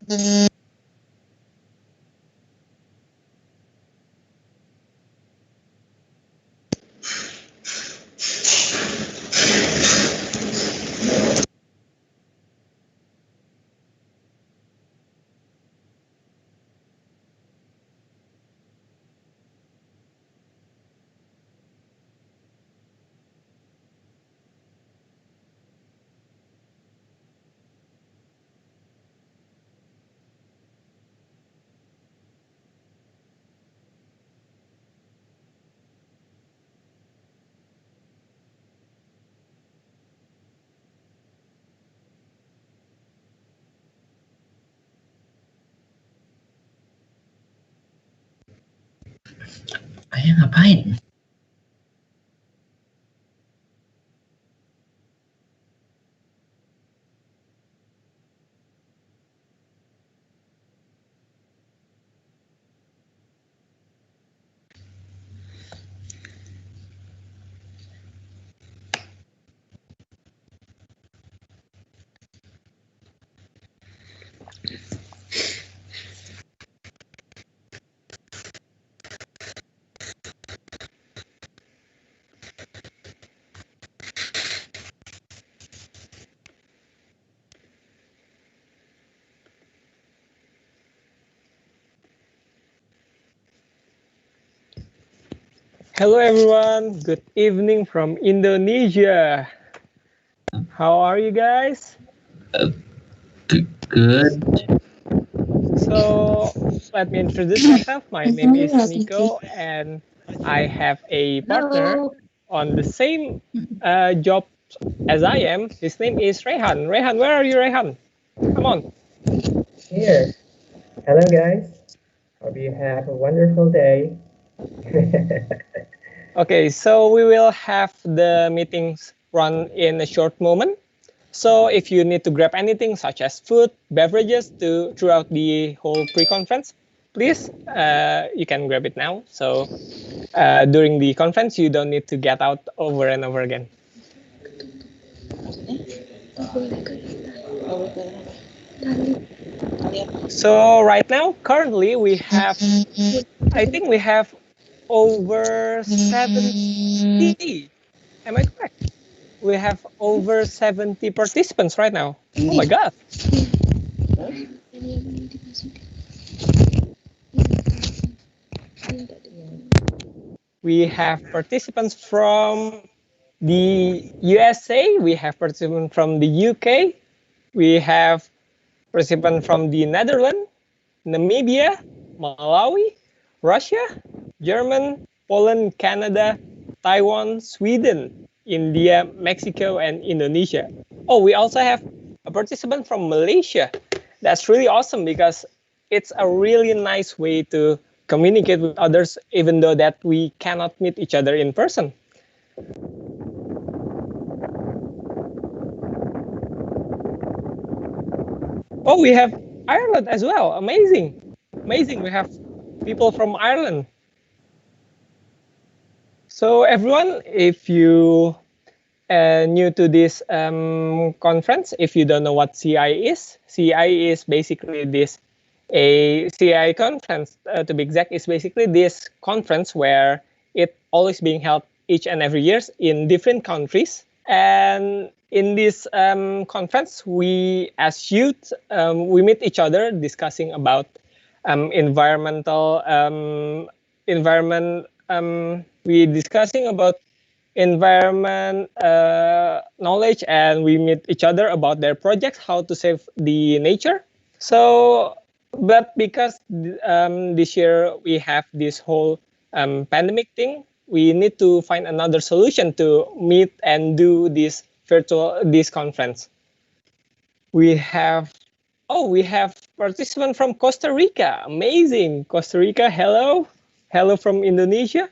Ayah ngapain? Hello everyone, good evening from Indonesia. How are you guys? Good. So let me introduce myself. My name is Nico and I have a partner on the same job as I am. His name is Rehan. Rehan, where are you, Rehan? Come on. Here. Hello, guys. Hope you have a wonderful day. Okay, so we will have the meetings run in a short moment. So if you need to grab anything such as food, beverages throughout the whole pre-conference, please, you can grab it now. So during the conference, you don't need to get out over and over again. So right now, currently, we have, I think we have over 70. Am I correct? We have over 70 participants right now. Oh my God. We have participants from the USA, we have participants from the UK, we have participants from the Netherlands, Namibia, Malawi, Russia, Germany, Poland, Canada, Taiwan, Sweden, India, Mexico, and Indonesia. Oh, we also have a participant from Malaysia. That's really awesome because it's a really nice way to communicate with others even though that we cannot meet each other in person. Oh, we have Ireland as well. Amazing. Amazing. We have people from Ireland. So everyone, if you new to this conference, if you don't know what CI is basically this a CI conference. To be exact, is basically this conference where it always being held each and every years in different countries. And in this conference, we as youth we meet each other discussing about environmental environment. We discussing about environment knowledge, and we meet each other about their projects, how to save the nature. So, but because this year we have this whole pandemic thing, we need to find another solution to meet and do this conference. We have participant from Costa Rica. Amazing. Costa Rica, hello. Hello from Indonesia.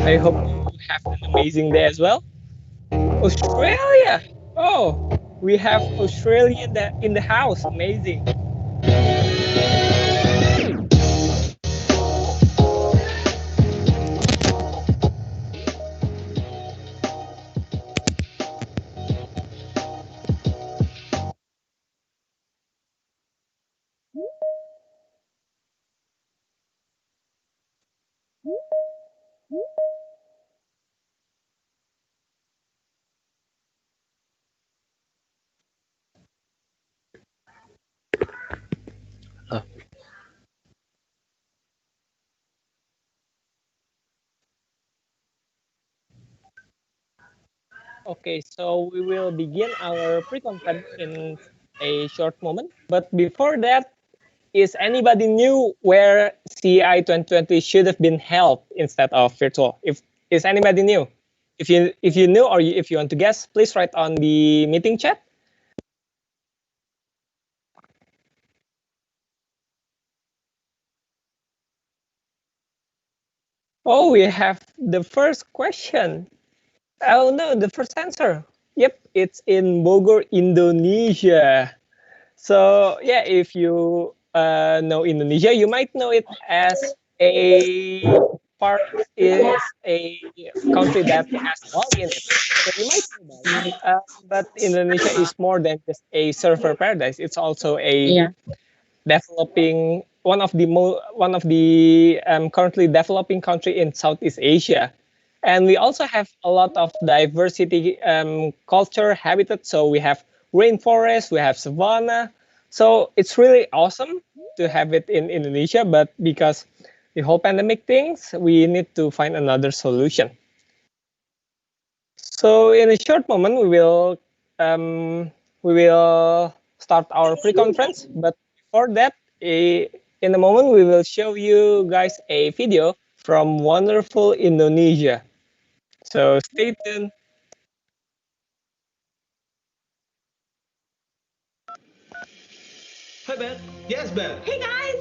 I hope you have an amazing day as well. Australia. Oh, we have Australia in the house. Amazing. Okay, so we will begin our pre-conference in a short moment. But before that, is anybody new where CI 2020 should have been held instead of virtual? Is anybody new? If you knew or if you want to guess, please write on the meeting chat. Oh, we have the first question. Oh no, the first answer. Yep, it's in Bogor, Indonesia. So yeah, if you know Indonesia, you might know it as a part is a country that has Bali in it. So you might know Bali, but Indonesia is more than just a surfer paradise. It's also a developing one of the currently developing country in Southeast Asia. And we also have a lot of diversity, culture, habitat. So we have rainforest, we have savanna. So it's really awesome to have it in Indonesia, but because the whole pandemic things, we need to find another solution. So in a short moment, we will start our pre-conference. But before that, in a moment, we will show you guys a video from wonderful Indonesia. So stay tuned. Hi, Beth. Yes, Beth. Hey guys!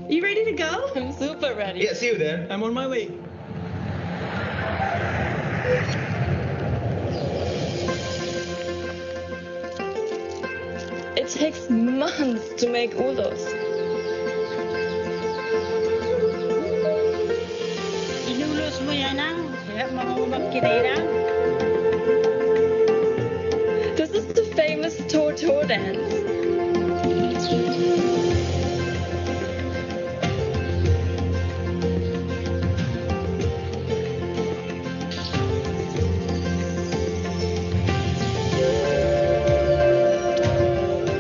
You ready to go? I'm super ready. Yeah, see you then. I'm on my way. It takes months to make ulos. Inulos mo yan ang mga magkinirang. This is the famous Tortor dance.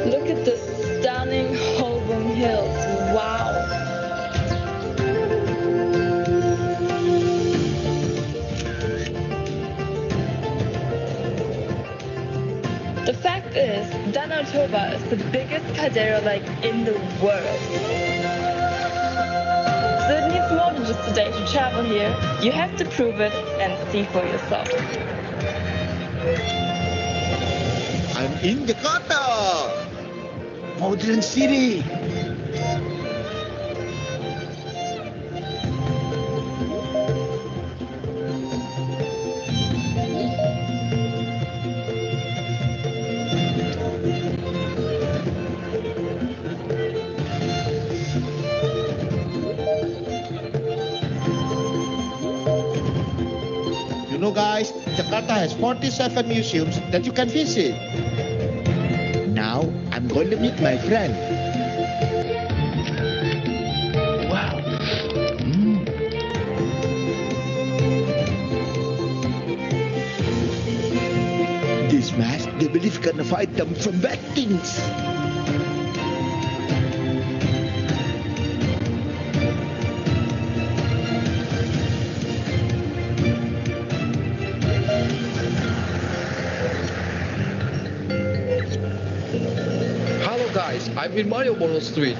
Look at the stunning Holborn Hills. Wow. The fact is, Danau Toba is the biggest caldera lake in the world. So it needs more than just a day to travel here. You have to prove it and see for yourself. I'm in Jakarta, modern city. You know, guys, Jakarta has 47 museums that you can visit. Now, I'm going to meet my friend. Wow. This mask, they believe can fight them from bad things. Hello guys, I'm in Malioboro Street.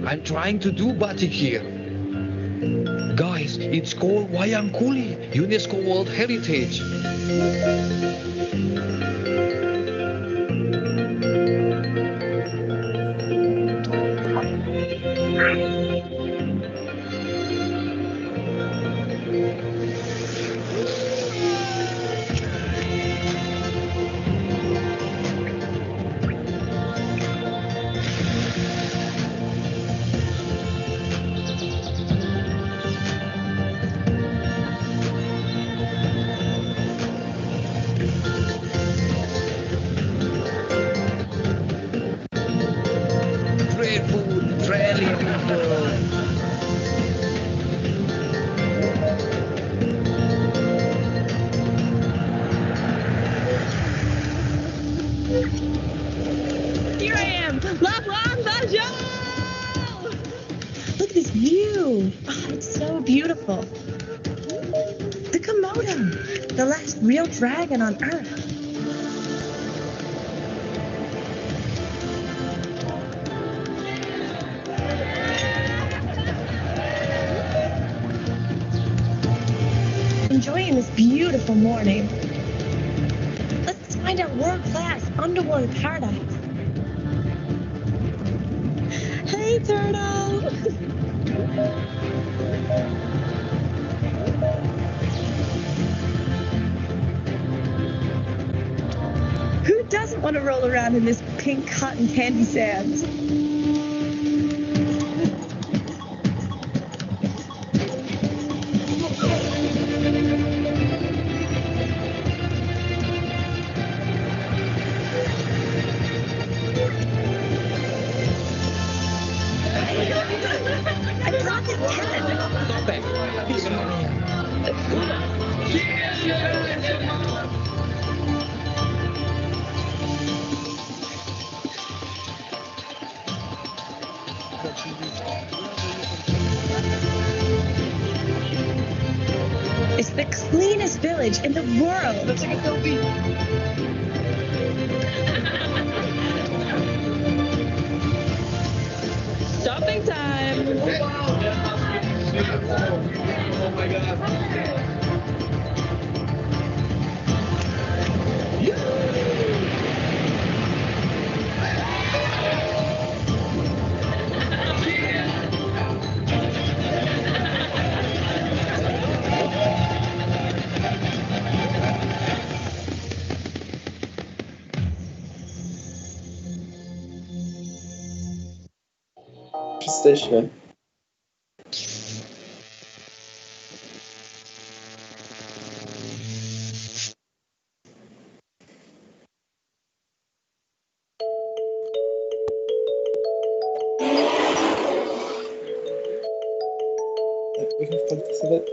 I'm trying to do batik here. Guys, it's called Wayang Kuli, UNESCO World Heritage. Great food, friendly people. view. Oh, it's so beautiful. The Komodo, the last real dragon on Earth. Enjoying this beautiful morning. Let's find our world-class underwater paradise. Hey, turtle! Who doesn't want to roll around in this pink cotton candy sands? I brought this cat. It's the cleanest village in the world. Let's take a selfie. Shopping time. Oh my god. Station. We have participate.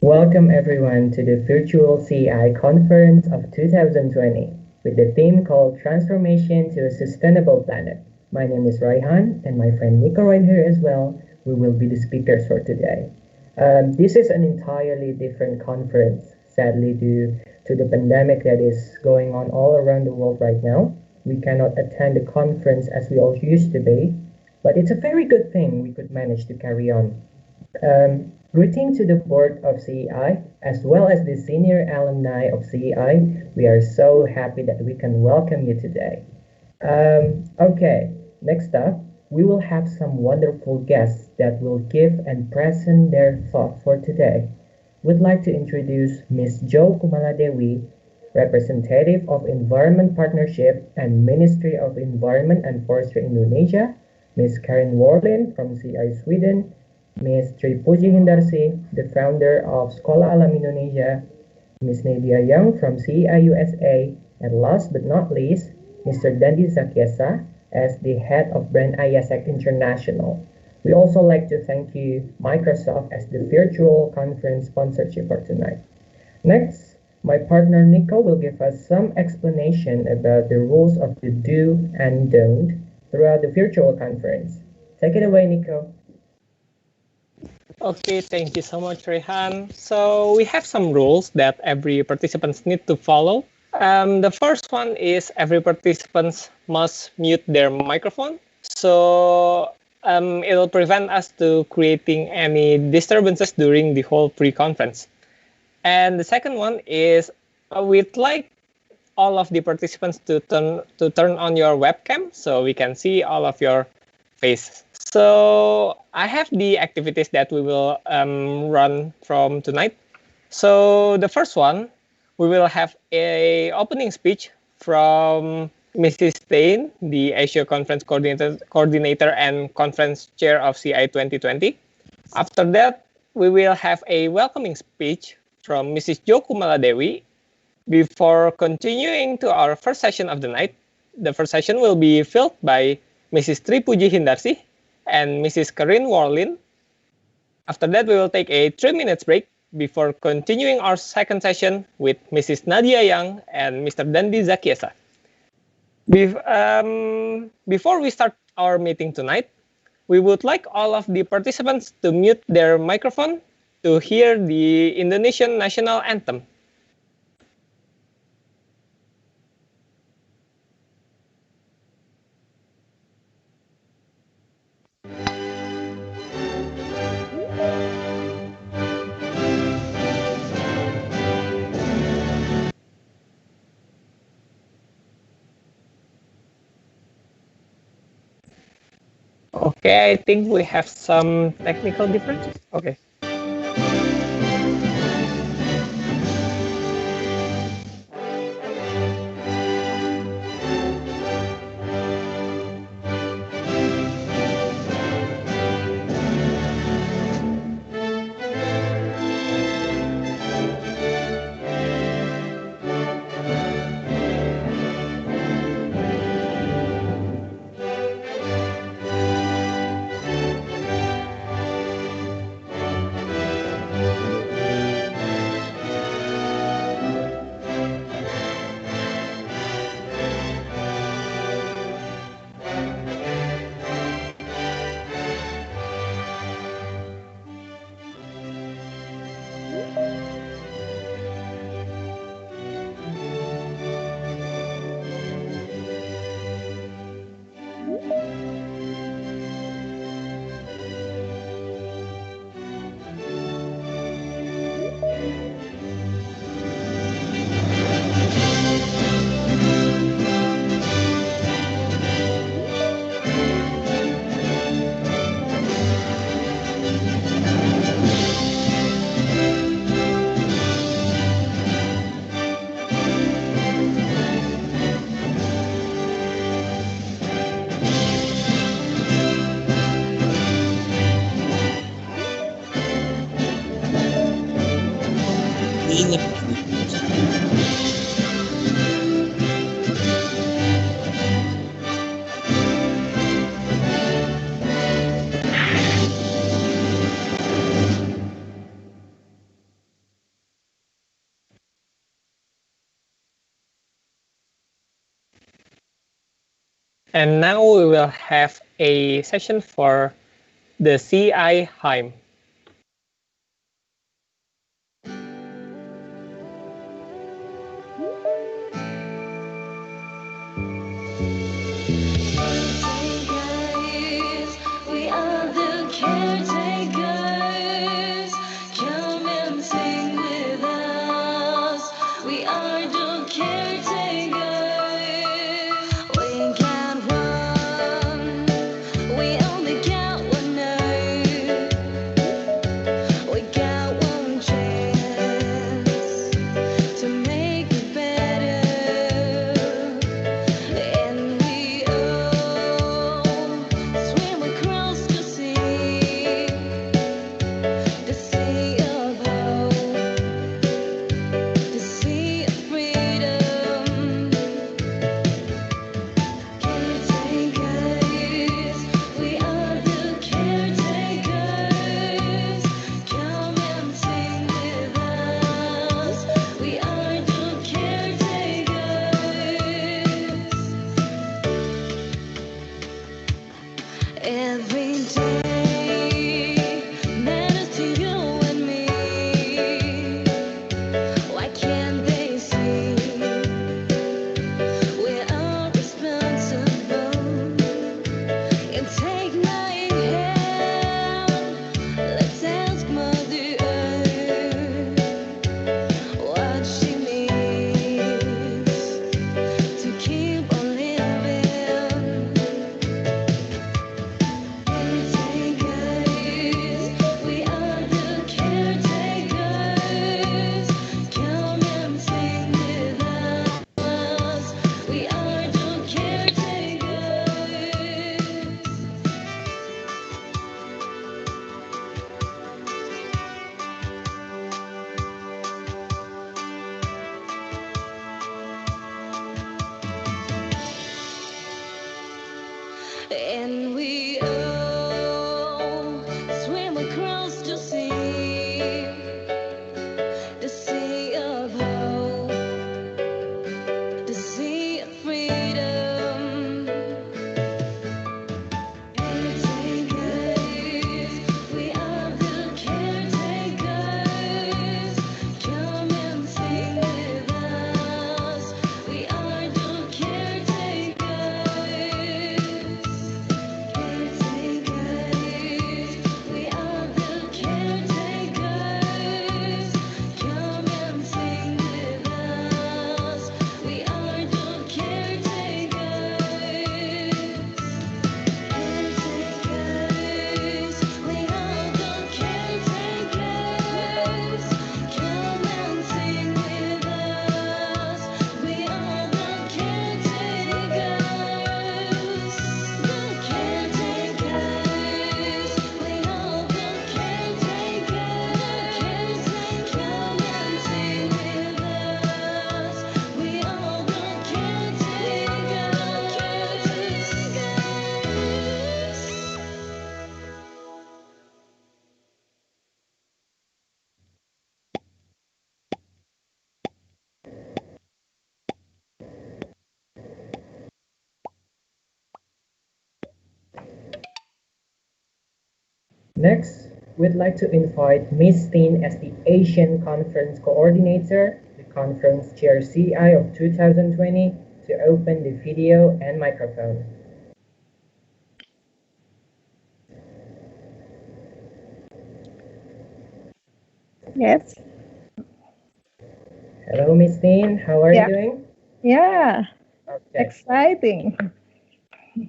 Welcome everyone to the virtual CI conference of 2020 with the theme called Transformation to a Sustainable Planet. My name is Raihan and my friend Nico right here as well. We will be the speakers for today. This is an entirely different conference, sadly due to the pandemic that is going on all around the world right now. We cannot attend the conference as we all used to be, but it's a very good thing we could manage to carry on. Greeting to the board of CEI, as well as the senior alumni of CEI. We are so happy that we can welcome you today. Okay, next up, we will have some wonderful guests that will give and present their thought for today. We'd like to introduce Ms. Jo Kumaladewi, Representative of Environment Partnership and Ministry of Environment and Forestry Indonesia, Ms. Karin Warlin from CI Sweden, Ms. Tri Puji Hindarsi, the founder of Sekolah Alam Indonesia, Ms. Nadia Young from CEI USA, and last but not least, Mr. Dandi Zakiasa as the head of brand IASEC International. We also like to thank you, Microsoft, as the virtual conference sponsorship for tonight. Next, my partner Nico will give us some explanation about the rules of the do and don't throughout the virtual conference. Take it away, Nico. Okay, thank you so much, Rehan. So we have some rules that every participant need to follow. The first one is every participant must mute their microphone. So it'll prevent us to creating any disturbances during the whole pre-conference. And the second one is we'd like all of the participants to turn on your webcam so we can see all of your faces. So I have the activities that we will run from tonight. So the first one, we will have a opening speech from Mrs. Stein, the Asia Conference Coordinator and Conference Chair of CI 2020. After that, we will have a welcoming speech from Mrs. Jo Kumaladewi. Before continuing to our first session of the night, the first session will be filled by Mrs. Tri Puji Hindarsi and Mrs. Karin Warlin. After that, we will take a 3-minute break before continuing our second session with Mrs. Nadia Young and Mr. Dandi Zakiasa. Before we start our meeting tonight, we would like all of the participants to mute their microphone to hear the Indonesian national anthem. Okay, I think we have some technical differences. Okay. And now we will have a session for the CI HIME. To make it better. Next, we'd like to invite Miss Tin as the Asian Conference Coordinator, the Conference Chair CI of 2020, to open the video and microphone. Yes. Hello, Miss Tin. How are you doing? Yeah. Okay. Exciting.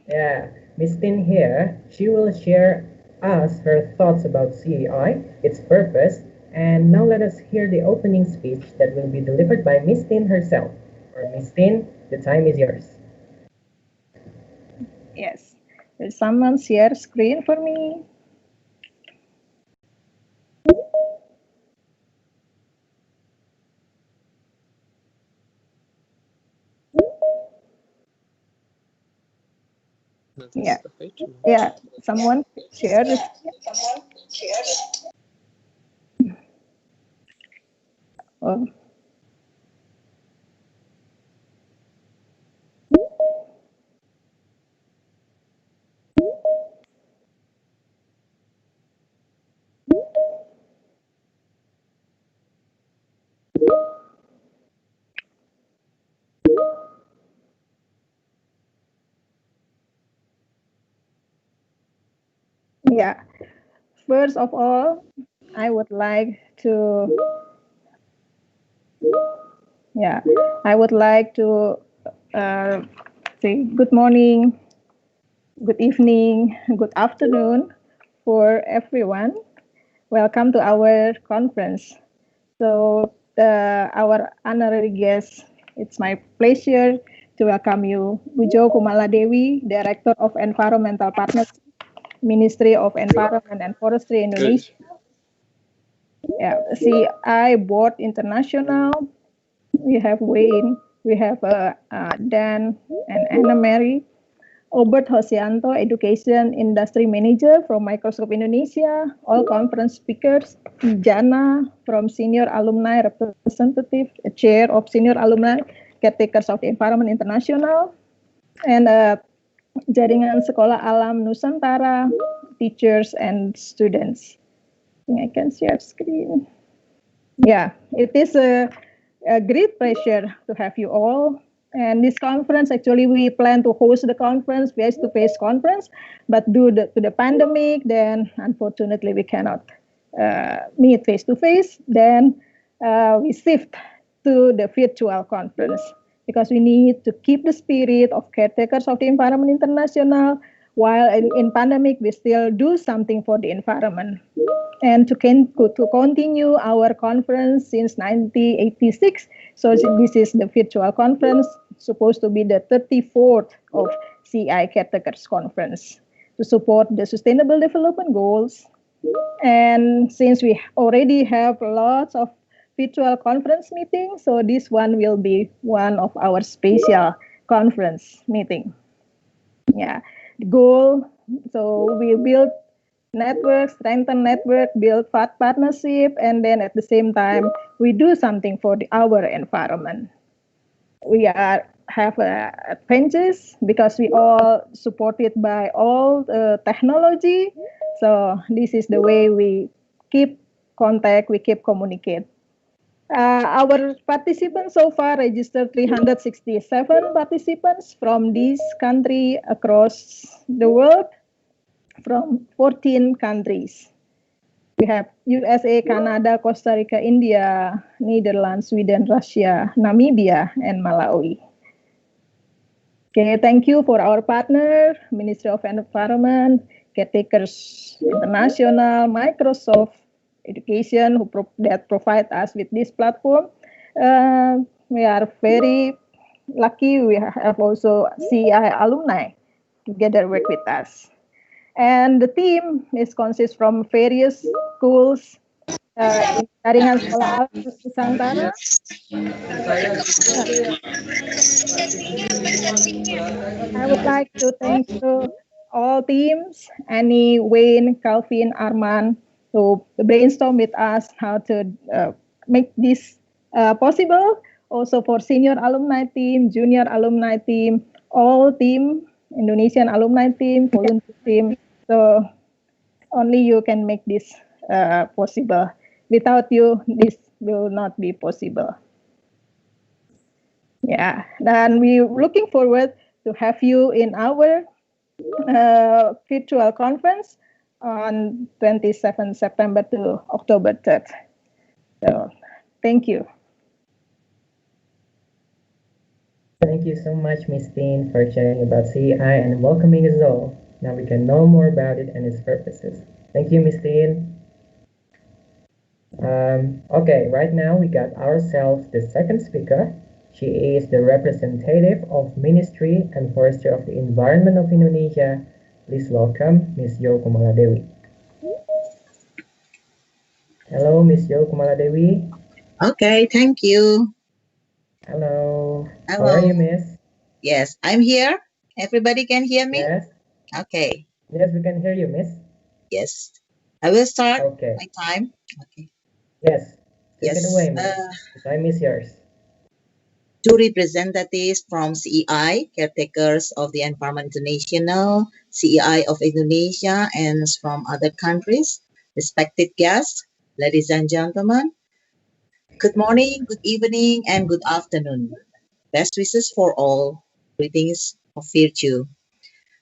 Yeah, Miss Tin here. She will share us her thoughts about CEI, its purpose, and now let us hear the opening speech that will be delivered by Miss Tin herself. Or Miss Tin, the time is yours. Yes. Will someone share screen for me? Yeah. Yeah. Someone share the oh. Yeah. First of all, I would like to I would like to say good morning, good evening, good afternoon for everyone. Welcome to our conference. So, our honorary guest, it's my pleasure to welcome you, Bujo Kumala Dewi, Director of Environmental Partnership, Ministry of Environment and Forestry Indonesia. Yeah, CI Board International. We have Wayne, we have Dan and Anna Mary. Obert Hosianto, Education Industry Manager from Microsoft Indonesia, all conference speakers, Jana from Senior Alumni Representative, Chair of Senior Alumni Caretakers of the Environment International, and Jaringan Sekolah Alam Nusantara, teachers and students. I think I can share screen. Yeah, it is a great pleasure to have you all. And this conference, actually, we plan to host the conference, face-to-face conference, but due to the pandemic, then unfortunately we cannot meet face-to-face. Then we shift to the virtual conference because we need to keep the spirit of caretakers of the environment international, while in pandemic we still do something for the environment. And to continue our conference since 1986. So this is the virtual conference, supposed to be the 34th of CI Caretakers Conference to support the Sustainable Development Goals. And since we already have lots of virtual conference meetings, so this one will be one of our special conference meeting. Yeah, the goal, so we build network, strengthen network, build partnership, and then at the same time, we do something for our environment. We have advantages because we all supported by all the technology. So this is the way we keep contact, we keep communicate. Our participants so far registered 367 participants from this country across the world, from 14 countries. We have USA, Canada, Costa Rica, India, Netherlands, Sweden, Russia, Namibia, and Malawi. Okay, thank you for our partner, Ministry of Environment, Caretakers International, Microsoft Education, that provide us with this platform. We are very lucky. We have also CI alumni together work with us. And the team is consists from various schools in Jaringan Sekolah Alam Nusantara. I would like to thank to all teams, Annie, Wayne, Calvin, Arman, to brainstorm with us how to make this possible. Also for senior alumni team, junior alumni team, all team, Indonesian alumni team, volunteer team. So only you can make this possible. Without you, this will not be possible. Yeah, and we're looking forward to have you in our virtual conference on 27 September to October 3rd. So, thank you. Thank you so much, Miss Dean, for sharing about CEI and welcoming us all. Now we can know more about it and its purposes. Thank you, Miss Dean. Okay, right now we got ourselves the second speaker. She is the representative of Ministry and Forestry of the Environment of Indonesia. Please welcome Ms. Yo Kumaladewi. Hello, Ms. Yo Kumaladewi. Okay, thank you. Hello. Hello. How are you, Miss? Yes, I'm here. Everybody can hear me? Yes. Okay. Yes, we can hear you, Miss. Yes. I will start Okay. my time. Okay. Yes. Take Yes. it away, Miss. The time is yours. Two representatives from CEI, caretakers of the Environment International, CEI of Indonesia, and from other countries, respected guests, ladies and gentlemen, good morning, good evening, and good afternoon. Best wishes for all. Greetings of virtue.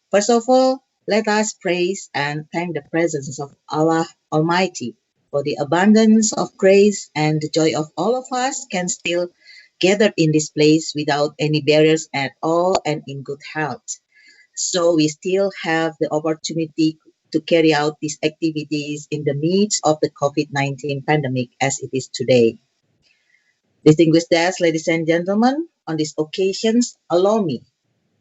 First of all, let us praise and thank the presence of Allah Almighty for the abundance of grace and the joy of all of us can still gather in this place without any barriers at all and in good health. So we still have the opportunity to carry out these activities in the midst of the COVID-19 pandemic as it is today. Distinguished guests, ladies and gentlemen, on these occasions, allow me,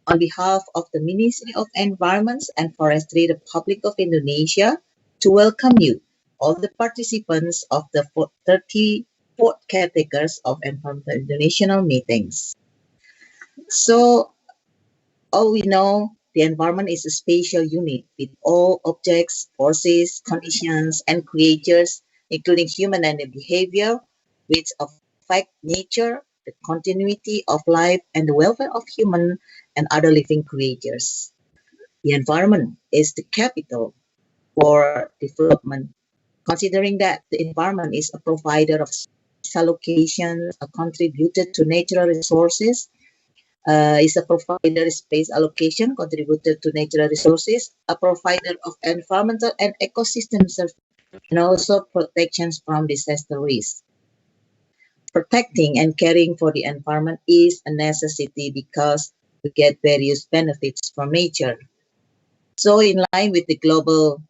on behalf of the Ministry of Environment and Forestry, Republic of Indonesia, to welcome you, all the participants of the 34th caretakers of Environmental International meetings. So, all we know, the environment is a spatial unit with all objects, forces, conditions, and creatures, including human and behavior, which affect nature, the continuity of life, and the welfare of human and other living creatures. The environment is the capital for development, considering that the environment is a provider of allocation, a contributor to natural resources, is a provider of space allocation, contributor to natural resources, a provider of environmental and ecosystem services, and also protections from disaster risk. Protecting and caring for the environment is a necessity because we get various benefits from nature. So in line with the global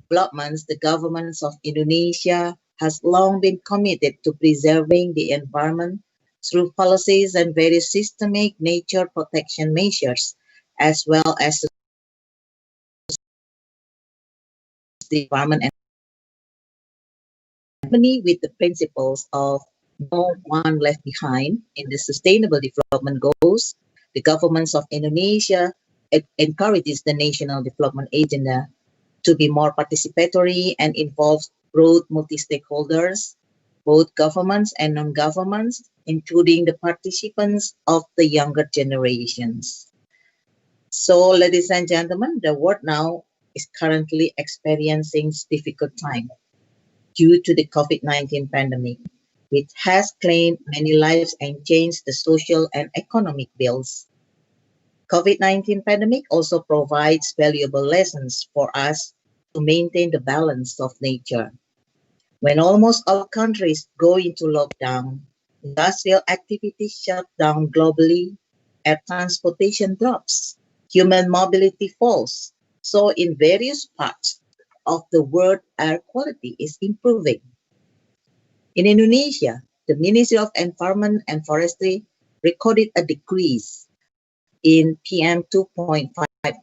developments, the governments of Indonesia has long been committed to preserving the environment through policies and various systemic nature protection measures, as well as the environment and harmony with the principles of no one left behind in the Sustainable Development Goals. The governments of Indonesia encourages the National Development Agenda to be more participatory and involves broad multi-stakeholders, both governments and non-governments, including the participants of the younger generations. So, ladies and gentlemen, the world now is currently experiencing difficult time due to the COVID-19 pandemic, which has claimed many lives and changed the social and economic bills. COVID-19 pandemic also provides valuable lessons for us to maintain the balance of nature. When almost all countries go into lockdown, industrial activities shut down globally, air transportation drops, human mobility falls. So in various parts of the world, air quality is improving. In Indonesia, the Ministry of Environment and Forestry recorded a decrease in PM 2.5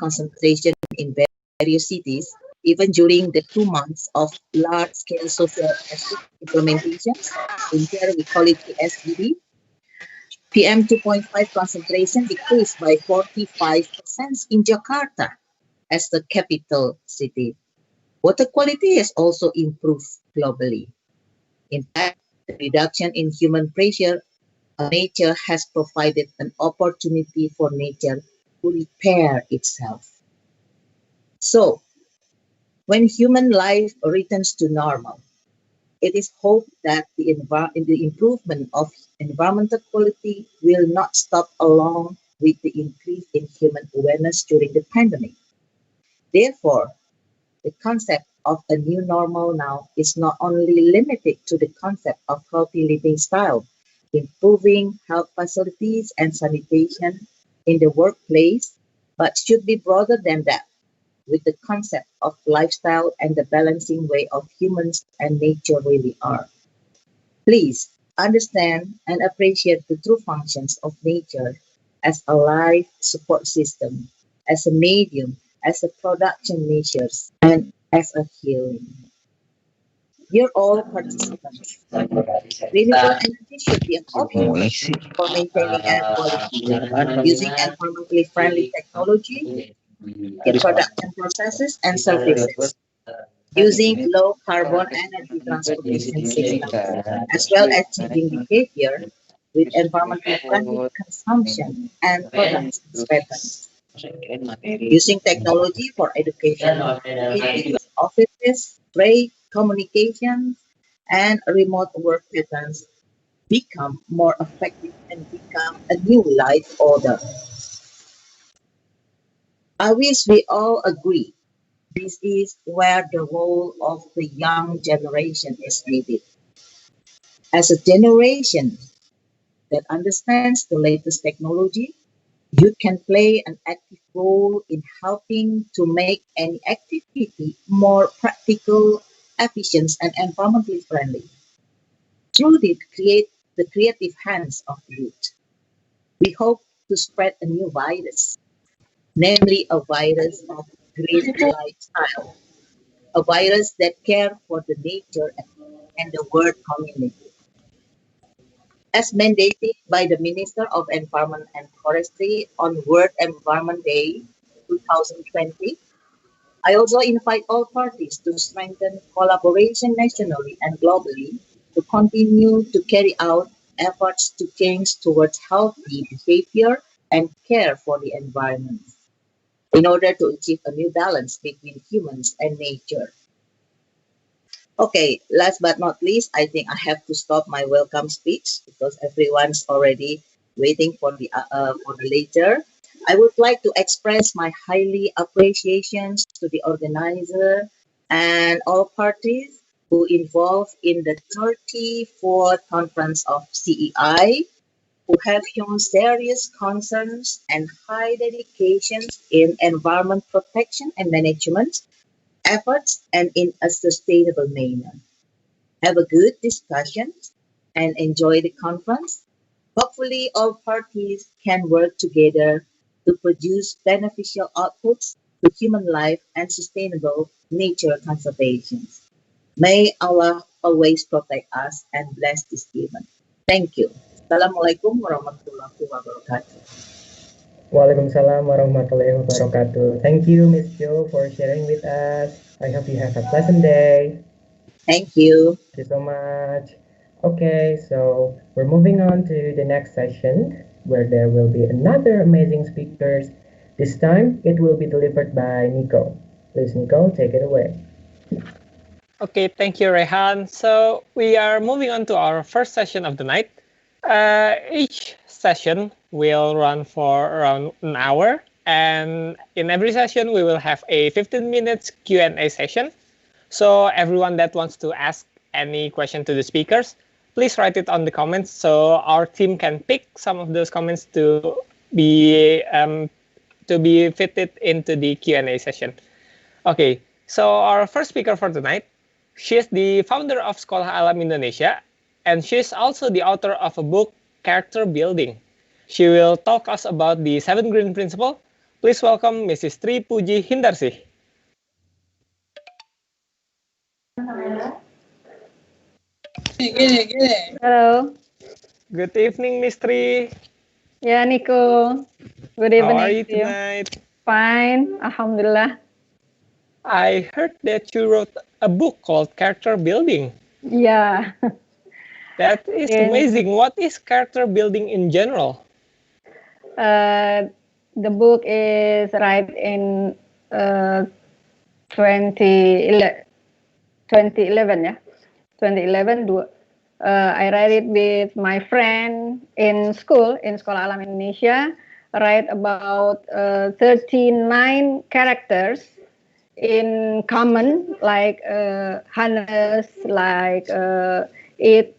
concentration in various cities, even during the 2 months of large-scale social implementations. In here, we call it PSBD. PM 2.5 concentration decreased by 45% in Jakarta as the capital city. Water quality has also improved globally. In fact, the reduction in human pressure on nature has provided an opportunity for nature to repair itself. So, When human life returns to normal, it is hoped that the improvement of environmental quality will not stop along with the increase in human awareness during the pandemic. Therefore, the concept of a new normal now is not only limited to the concept of healthy living style, improving health facilities and sanitation in the workplace, but should be broader than that, with the concept of lifestyle and the balancing way of humans and nature really are. Please understand and appreciate the true functions of nature as a life support system, as a medium, as a production measures, and as a healing. Dear all participants, renewable energy should be an option for maintaining air quality, using environmentally friendly technology in production processes and services, using low carbon energy transportation systems, as well as changing behavior with environmentally friendly consumption and production patterns, using technology for educational activities, offices, trade, communications, and remote work patterns become more effective and become a new life order. I wish we all agree this is where the role of the young generation is needed. As a generation that understands the latest technology, you can play an active role in helping to make any activity more practical, efficient, and environmentally friendly through the creative hands of youth. We hope to spread a new virus, namely a virus of green lifestyle, a virus that cares for the nature and the world community. As mandated by the Minister of Environment and Forestry on World Environment Day 2020, I also invite all parties to strengthen collaboration nationally and globally to continue to carry out efforts to change towards healthy behavior and care for the environment in order to achieve a new balance between humans and nature. Okay, last but not least, I think I have to stop my welcome speech because everyone's already waiting for the later. I would like to express my highly appreciations to the organizer and all parties who involved in the 34th conference of CEI, who have shown serious concerns and high dedications in environment protection and management efforts and in a sustainable manner. Have a good discussion and enjoy the conference. Hopefully, all parties can work together to produce beneficial outputs to human life and sustainable nature conservation. May Allah always protect us and bless this event. Thank you. Assalamualaikum warahmatullahi wabarakatuh. Waalaikumsalam warahmatullahi wabarakatuh. Thank you, Miss Jo, for sharing with us. I hope you have a pleasant day. Thank you. Thank you so much. Okay, so we're moving on to the next session where there will be another amazing speakers. This time it will be delivered by Nico. Please, Nico, take it away. Okay, thank you, Rehan. So we are moving on to our first session of the night. Each session will run for around an hour, and in every session we will have a 15 minutes Q&A session. So everyone that wants to ask any question to the speakers, please write it on the comments so our team can pick some of those comments to be fitted into the Q&A session. Okay, so our first speaker for tonight, she is the founder of Sekolah Alam Indonesia, and she is also the author of a book, Character Building. She will talk us about the 7 Green Principle. Please welcome Mrs. Tri Puji Hindarsih. Hello. Good evening, Miss Tri. Yeah, Nico. Good evening. How are you tonight? Fine, Alhamdulillah. I heard that you wrote a book called Character Building. Yeah. That is amazing. What is character building in general? The book is written in 2011 ya. 2011 I write it with my friend in school, in Sekolah Alam Indonesia. Write about 39 characters in common, like Hannes, like it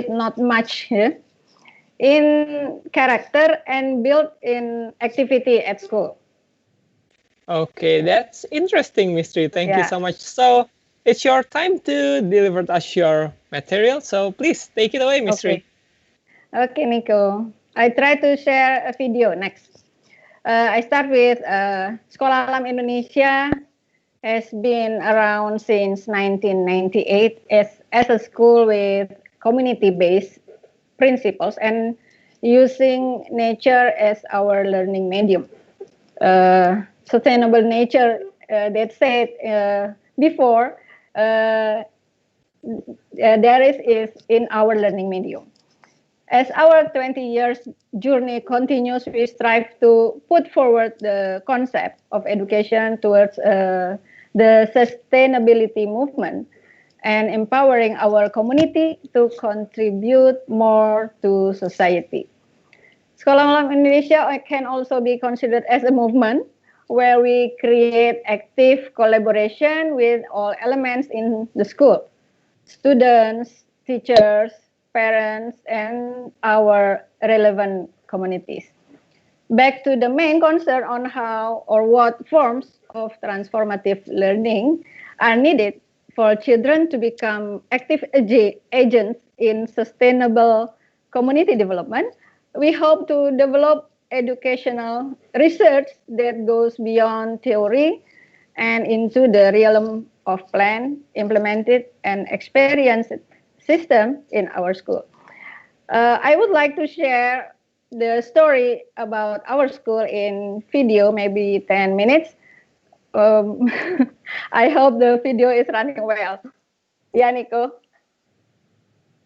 not much, yeah? In character and built in activity at school. Okay, that's interesting, Mystery. Thank you Yeah. so much. So it's your time to deliver us your material. So please take it away, Mystery. Okay, Nico. I try to share a video next. I start with Sekolah Alam Indonesia has been around since 1998 as a school with community-based principles and using nature as our learning medium. Sustainable nature, that said before, there is in our learning medium. As our 20 years journey continues, we strive to put forward the concept of education towards the sustainability movement and empowering our community to contribute more to society. Sekolah Alam Indonesia can also be considered as a movement where we create active collaboration with all elements in the school, students, teachers, parents, and our relevant communities. Back to the main concern on how or what forms of transformative learning are needed for children to become active agents in sustainable community development. We hope to develop educational research that goes beyond theory and into the realm of planned, implemented, and experienced system in our school. I would like to share the story about our school in video, maybe 10 minutes. I hope the video is running well. Yeah, Nico.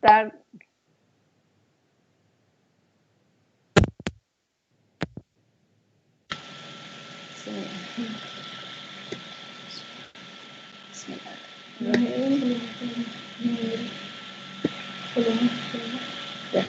Start. Yeah.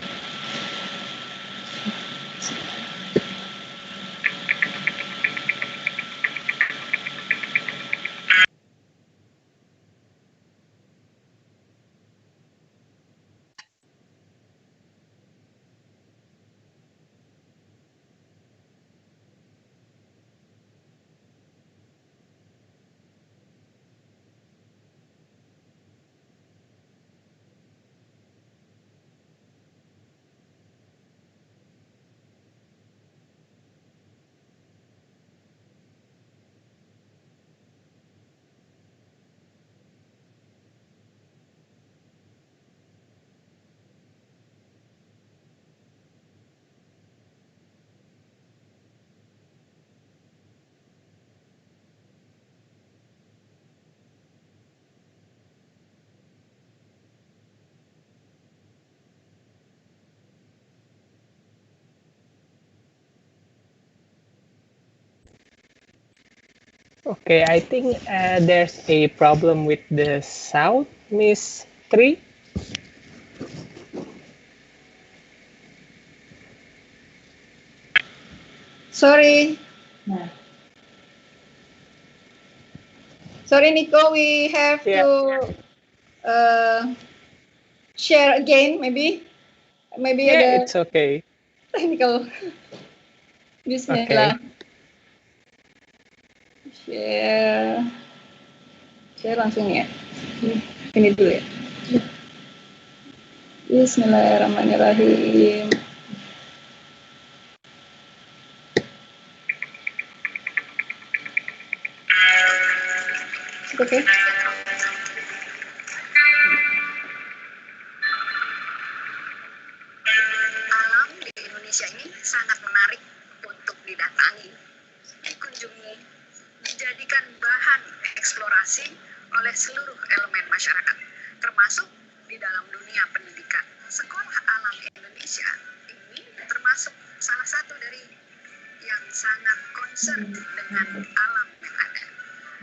Okay, I think there's a problem with the sound, Miss Tri. Sorry. Sorry, Nico, we have to share again, maybe. Maybe Yeah, ada it's okay. technical. Bismillah. Share. Share langsung ya. Ini dulu ya. Bismillahirrahmanirrahim. Oke. Alam di Indonesia ini sangat menarik untuk didatangi, dikunjungi, dijadikan bahan eksplorasi oleh seluruh elemen masyarakat, termasuk di dalam dunia pendidikan. Sekolah Alam Indonesia ini termasuk salah satu dari yang sangat concern dengan alam yang ada.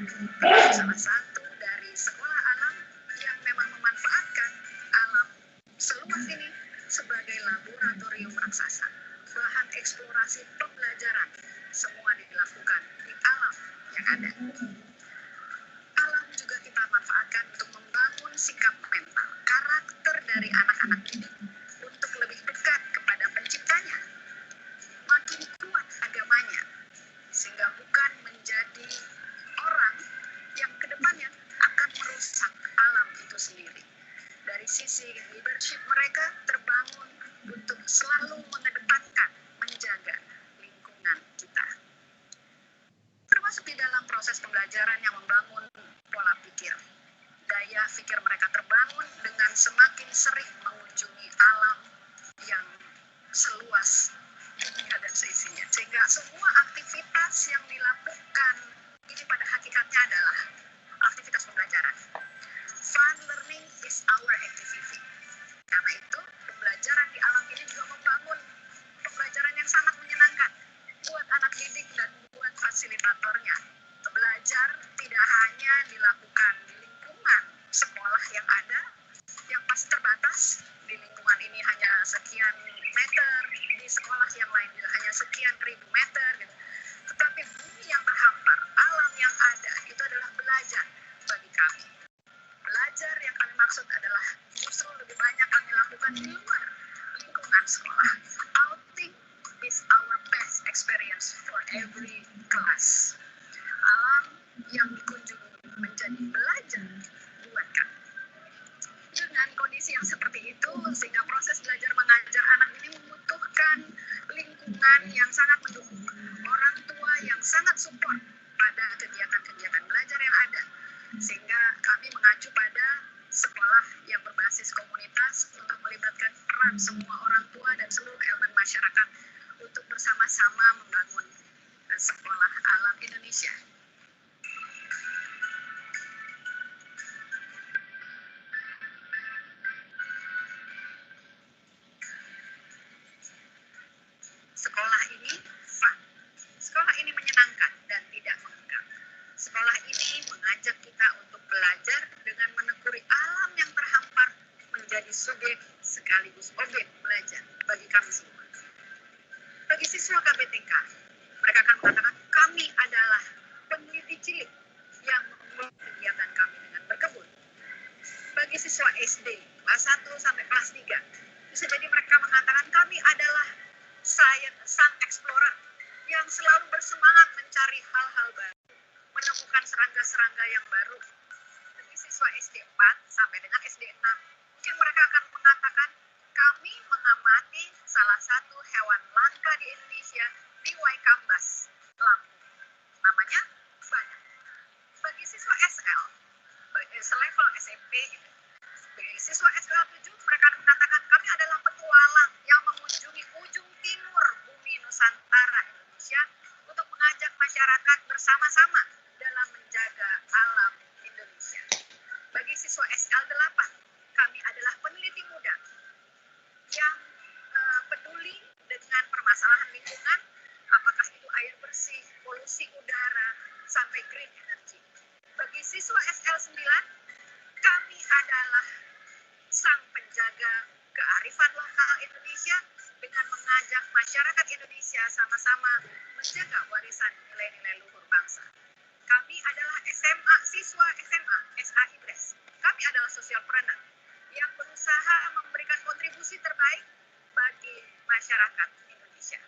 Salah satu dari sekolah alam yang memang memanfaatkan alam seluas ini sebagai laboratorium raksasa. Bahan eksplorasi pembelajaran semua dilakukan di alam yang ada. Alam juga kita manfaatkan untuk membangun sikap mental, karakter dari anak-anak didik untuk lebih dekat kepada penciptanya. Makin kuat agamanya, sehingga bukan menjadi orang yang kedepannya akan merusak alam itu sendiri. Dari sisi leadership mereka terbangun untuk selalu mengedepankan, menjaga lingkungan kita. Termasuk di dalam proses pembelajaran yang membangun pola pikir. Daya pikir mereka terbangun dengan semakin sering mengunjungi alam yang seluas dunia dan seisinya. Sehingga semua aktivitas yang dilakukan ini pada hakikatnya adalah aktivitas pembelajaran. Fun learning is our activity. Karena itu, pembelajaran di alam ini juga membangun pembelajaran yang sangat menyenangkan buat anak didik dan buat fasilitatornya. Belajar tidak hanya dilakukan di lingkungan sekolah yang ada, yang pasti terbatas. Di lingkungan ini hanya sekian meter, di sekolah yang lain juga hanya sekian ribu meter. Gitu. Tetapi bumi yang terhampar, alam yang ada, itu adalah belajar bagi kami. Belajar yang kami maksud adalah justru lebih banyak kami lakukan di luar lingkungan sekolah. Outing is our best experience for every class. Alam yang dikunjungi menjadi belajar buat kami. Dengan kondisi yang seperti itu, sehingga proses belajar mengajar anak ini membutuhkan lingkungan yang sangat mendukung, orang tua yang sangat support pada kegiatan-kegiatan belajar yang ada. Sehingga kami mengacu pada sekolah yang berbasis komunitas untuk melibatkan peran semua orang tua dan seluruh elemen masyarakat untuk bersama-sama membangun sekolah alam Indonesia. Sekolah ini fun. Sekolah ini menyenangkan dan tidak mengganggu. Sekolah ini mengajak kita untuk belajar dengan menekuni alam yang terhampar menjadi subjek sekaligus objek belajar bagi kami semua. Bagi siswa KBTK, mereka akan mengatakan kami adalah peneliti cilik yang memulai kegiatan kami dengan berkebun. Bagi siswa SD kelas 1 sampai kelas 3, bisa jadi mereka mengatakan kami adalah sang explorer yang selalu bersemangat mencari hal-hal baru, menemukan serangga-serangga yang baru. Bagi siswa SD 4 sampai dengan SD 6, mungkin mereka akan mengatakan kami mengamati salah satu hewan langka di Indonesia di Waikambas, Lampung. Namanya badak. Bagi siswa SL, selevel SMP gitu. Bagi siswa SL 7, mereka akan mengatakan kami adalah petualang yang mengunjungi ujung timur bumi Nusantara Indonesia untuk mengajak masyarakat bersama-sama dalam menjaga alam Indonesia. Bagi siswa SL 8, kami adalah peneliti muda yang peduli dengan permasalahan lingkungan, apakah itu air bersih, polusi udara, sampai green energy. Bagi siswa SL 9, kami adalah sang penjaga kearifan lokal Indonesia dengan mengajak masyarakat Indonesia sama-sama menjaga warisan nilai-nilai luhur bangsa. Kami adalah siswa SMA SA Ibres. Kami adalah sosialpreneur yang berusaha memberikan kontribusi terbaik bagi masyarakat Indonesia.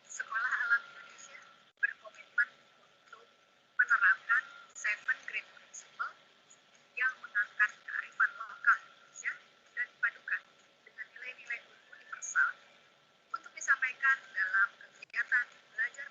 Sekolah Alam Indonesia berkomitmen untuk menerapkan 7 Green Principle yang mengangkat kearifan lokal Indonesia dan dipadukan dengan nilai-nilai universal untuk disampaikan dalam kegiatan belajar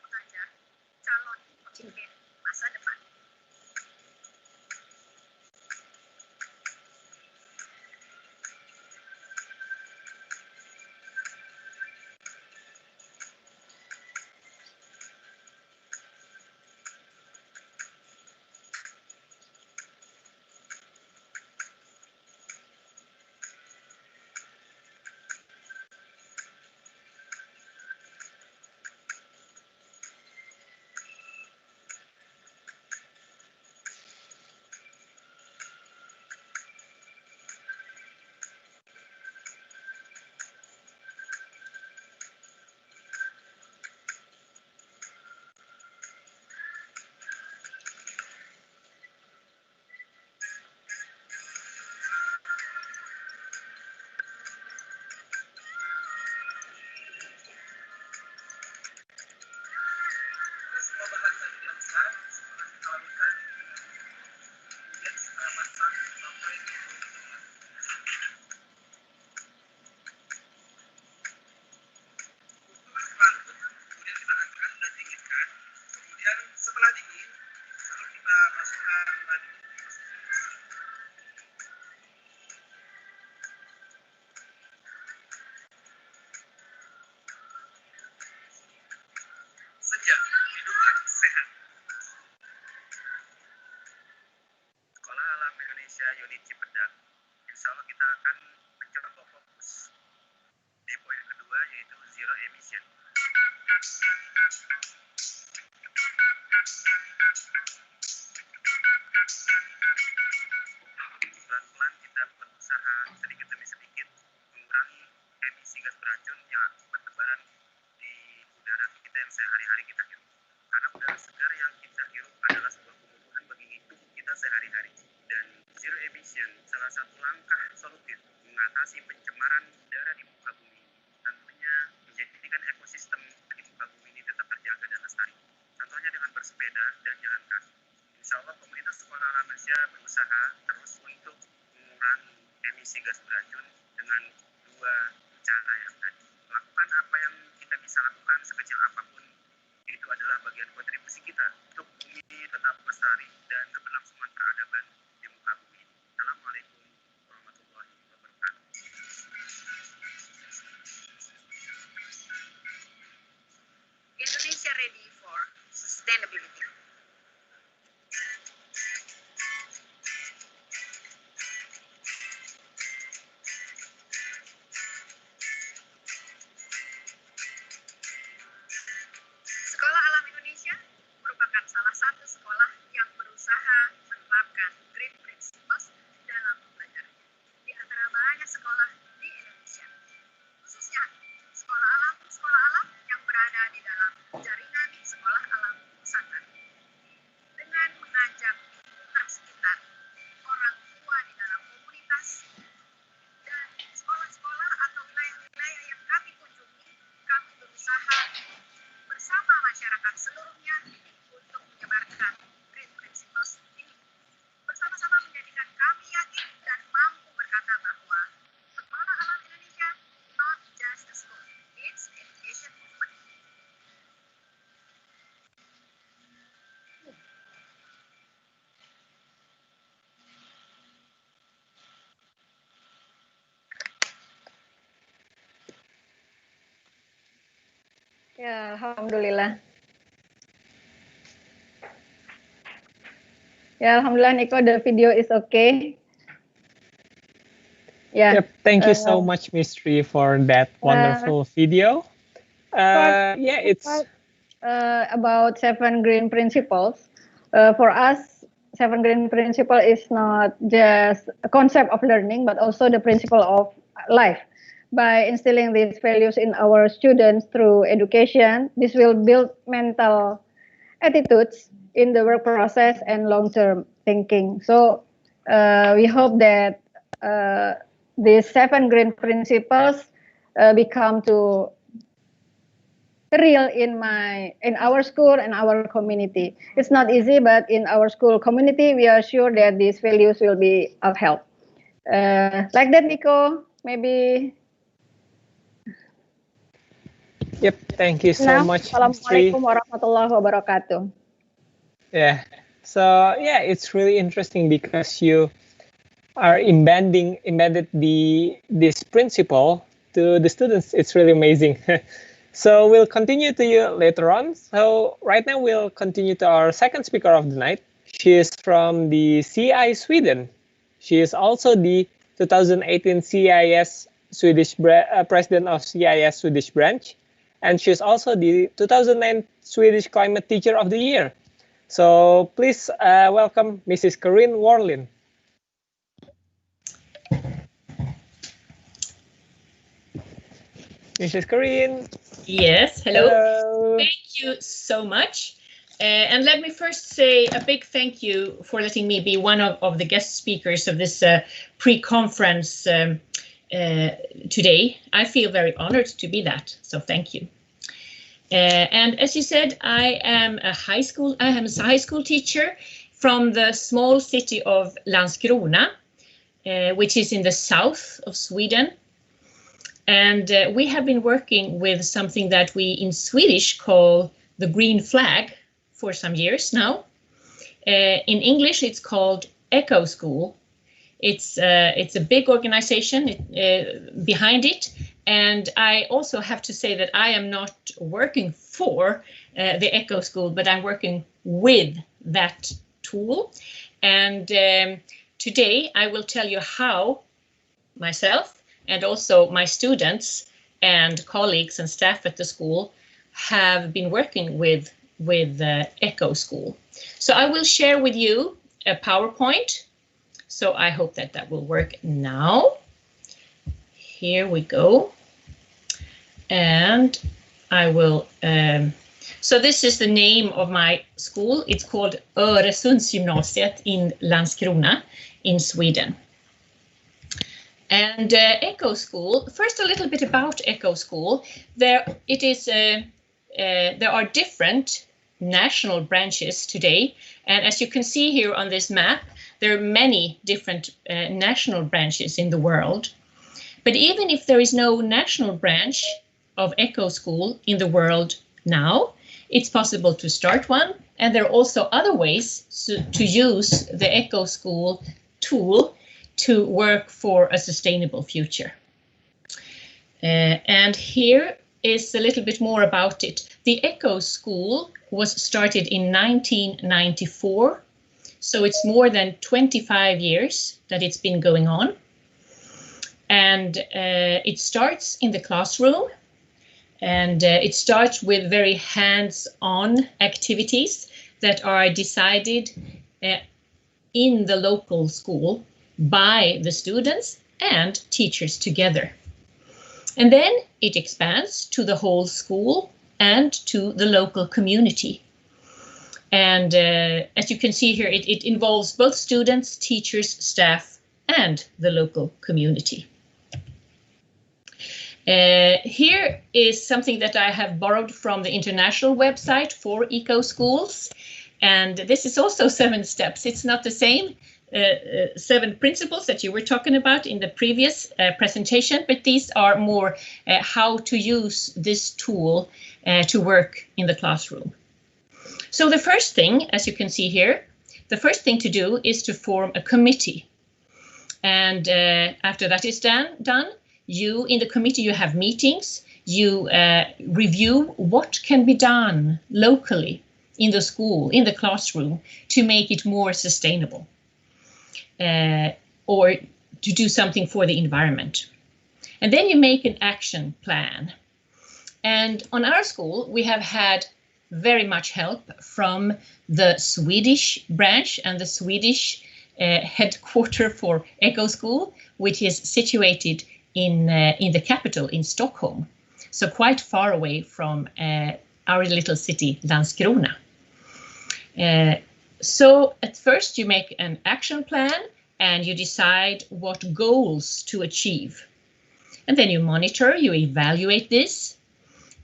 Indonesia unit Cipedak. Insya Allah kita akan mencoba fokus di poin kedua yaitu zero emission. Pelan-pelan kita berusaha sedikit demi sedikit mengurangi emisi gas beracun yang bertebaran di udara kita yang sehari-hari kita hirup. Karena udara segar yang kita hirup adalah sebuah kebutuhan bagi tubuh kita sehari-hari. Dan zero emission salah satu langkah solutif mengatasi pencemaran udara di muka bumi. Tentunya menjadikan ekosistem di muka bumi ini tetap terjaga dan lestari. Contohnya dengan bersepeda dan jalan kaki. Insya Allah komunitas sekolah Alumni Cei berusaha terus untuk mengurangi emisi gas beracun dengan dua cara yang tadi. Lakukan apa yang kita bisa lakukan sekecil apapun, itu adalah bagian kontribusi kita untuk bumi tetap lestari dan keberlangsungan peradaban di muka bumi. Assalamualaikum warahmatullahi wabarakatuh. Indonesia ready for sustainability. Sekolah Alam Indonesia merupakan salah satu sekolah yang berusaha menerapkan green principles dalam pembelajaran. Di antara banyak sekolah di Indonesia, khususnya sekolah alam yang berada di dalam jaringan sekolah alam Nusantara. Dengan mengajak lingkungan sekitar, orang tua di dalam komunitas, dan sekolah-sekolah atau wilayah-wilayah yang kami kunjungi, kami berusaha bersama masyarakat seluruhnya untuk menyebarkan green principles ini. Bersama-sama menjadikan kami yakin dan mampu berkata bahwa Sekolah Alam Indonesia not just a school, it's education movement. Ya, alhamdulillah. Ya, alhamdulillah, Nico, the video is okay. Yeah. Yep, thank you so much, Miss Tri, for that wonderful video. Yeah, it's about 7 green principles. For us, 7 green principle is not just a concept of learning, but also the principle of life. By instilling these values in our students through education, this will build mental attitudes in the work process and long-term thinking. So we hope that these 7 green principles become to real in our school and our community. It's not easy, but in our school community, we are sure that these values will be of help. Like that, Nico, maybe. Yep, thank you so much. Assalamualaikum warahmatullahi wabarakatuh. Yeah, so yeah, it's really interesting because you are embedded this principle to the students. It's really amazing. So we'll continue to you later on. So right now we'll continue to our second speaker of the night. She is from the CI Sweden. She is also the 2018 CIS president of CIS Swedish branch. And she's also the 2009 Swedish Climate Teacher of the Year. So please welcome Mrs. Corinne Warlin. Mrs. Corinne. Yes, hello. Hello. Thank you so much. And let me first say a big thank you for letting me be one of the guest speakers of this pre-conference today. I feel very honored to be that, so thank you. And as you said, I am a high school teacher from the small city of Landskrona, which is in the south of Sweden. And we have been working with something that we in Swedish call the green flag for some years now. In English, it's called Eco School. It's a big organization behind it. And I also have to say that I am not working for the Eco School, but I'm working with that tool. And today I will tell you how myself and also my students and colleagues and staff at the school have been working with Echo School. So I will share with you a PowerPoint. So I hope that that will work now. Here we go. And I will, so this is the name of my school. It's called Öresundsgymnasiet in Landskrona in Sweden. And Echo School, first a little bit about Echo School. There are different national branches today. And as you can see here on this map, there are many different national branches in the world. But even if there is no national branch of Echo School in the world now, it's possible to start one. And there are also other ways to use the Echo School tool to work for a sustainable future. And here is a little bit more about it. The Echo School was started in 1994, so it's more than 25 years that it's been going on. And it starts in the classroom, and it starts with very hands-on activities that are decided in the local school by the students and teachers together. And then it expands to the whole school and to the local community. And as you can see here, it involves both students, teachers, staff, and the local community. Here is something that I have borrowed from the international website for Eco Schools. And this is also 7 steps. It's not the same 7 principles that you were talking about in the previous presentation, but these are more how to use this tool to work in the classroom. So the first thing, as you can see here, the first thing to do is to form a committee. And after that is done, you in the committee, you have meetings, you review what can be done locally in the school, in the classroom, to make it more sustainable. Or to do something for the environment. And then you make an action plan. And on our school, we have had very much help from the Swedish branch and the Swedish headquarter for Echo School, which is situated in the capital, in Stockholm. So quite far away from our little city, Landskrona. So at first you make an action plan and you decide what goals to achieve. And then you monitor, you evaluate this.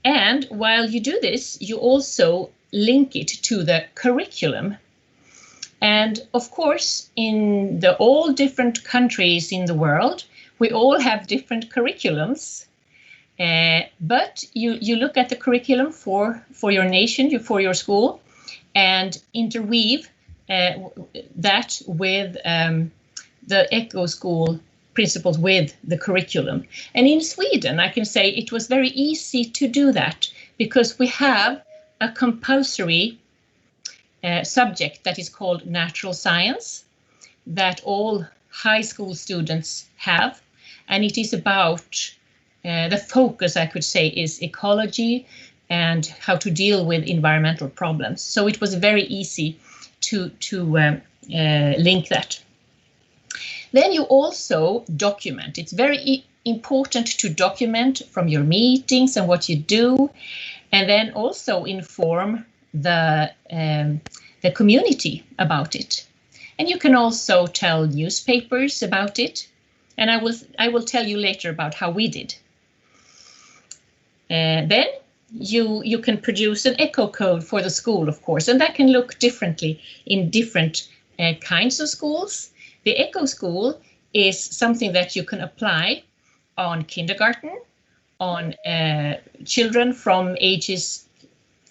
And while you do this, you also link it to the curriculum. And of course, in all different countries in the world, we all have different curriculums. But you look at the curriculum for your nation, for your school, and interweave that with the Echo School principles with the curriculum. And in Sweden, I can say it was very easy to do that because we have a compulsory subject that is called natural science that all high school students have. And it is about the focus, I could say, is ecology and how to deal with environmental problems. So it was very easy to link that. Then you also document. It's very important to document from your meetings and what you do, and then also inform the community about it. And you can also tell newspapers about it. And I will tell you later about how we did. Then you can produce an eco code for the school, of course, and that can look differently in different kinds of schools. The Echo School is something that you can apply on kindergarten, on children from ages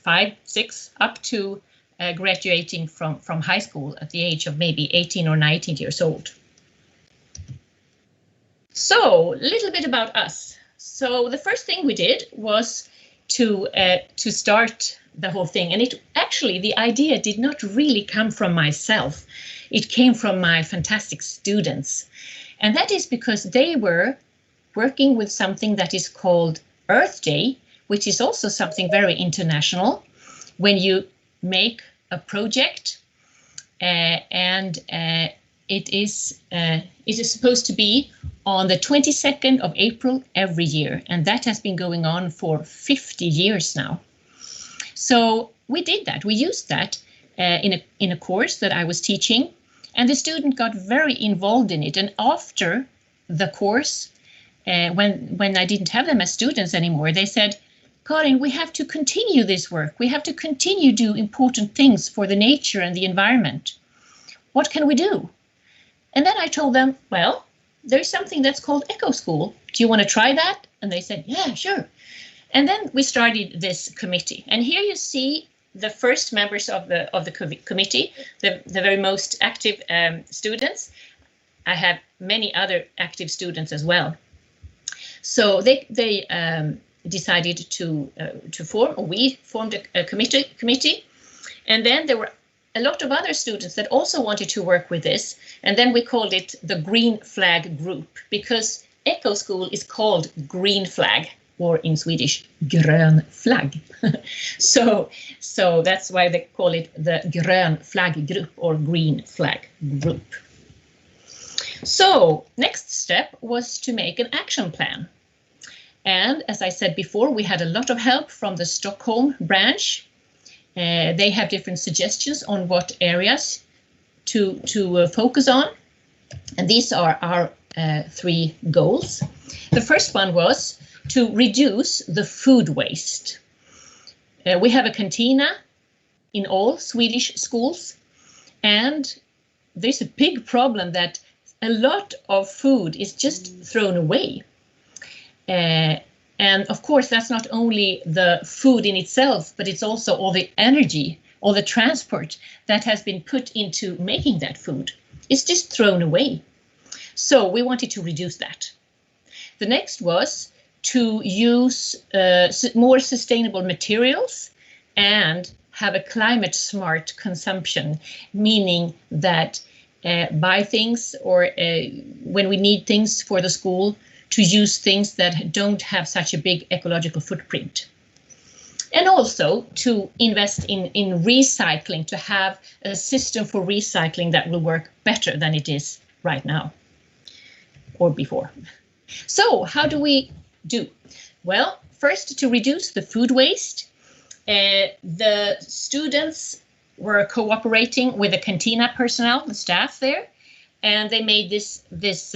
5, 6, up to graduating from high school at the age of maybe 18 or 19 years old. So a little bit about us. So the first thing we did was to start the whole thing. And it actually, the idea did not really come from myself. It came from my fantastic students. And that is because they were working with something that is called Earth Day, which is also something very international. When you make a project and it is supposed to be on the 22nd of April every year, and that has been going on for 50 years now. So we did that. We used that in a course that I was teaching, and the student got very involved in it. And after the course, when I didn't have them as students anymore, they said, Karin, we have to continue this work. We have to continue do important things for the nature and the environment. What can we do? And then I told them, well, there's something that's called Eco School. Do you want to try that? And they said, yeah, sure. And then we started this committee. And here you see the first members of the committee, the very most active students. I have many other active students as well. So they decided to form, or we formed a committee. And then there were a lot of other students that also wanted to work with this. And then we called it the Green Flag Group, because Eco School is called Green Flag, or in Swedish, grön flagg. so that's why they call it the Grön Flag Group or Green Flag Group. So next step was to make an action plan. And as I said before, we had a lot of help from the Stockholm branch. They have different suggestions on what areas to focus on. And these are our 3 goals. The first one was to reduce the food waste. We have a cantina in all Swedish schools, and there's a big problem that a lot of food is just thrown away. And of course, that's not only the food in itself, but it's also all the energy, all the transport that has been put into making that food. It's just thrown away. So we wanted to reduce that. The next was to use more sustainable materials and have a climate smart consumption, meaning that buy things, or when we need things for the school, to use things that don't have such a big ecological footprint. And also to invest in recycling, to have a system for recycling that will work better than it is right now or before. So how do we do? Well, first, to reduce the food waste, the students were cooperating with the cantina personnel, the staff there, and they made this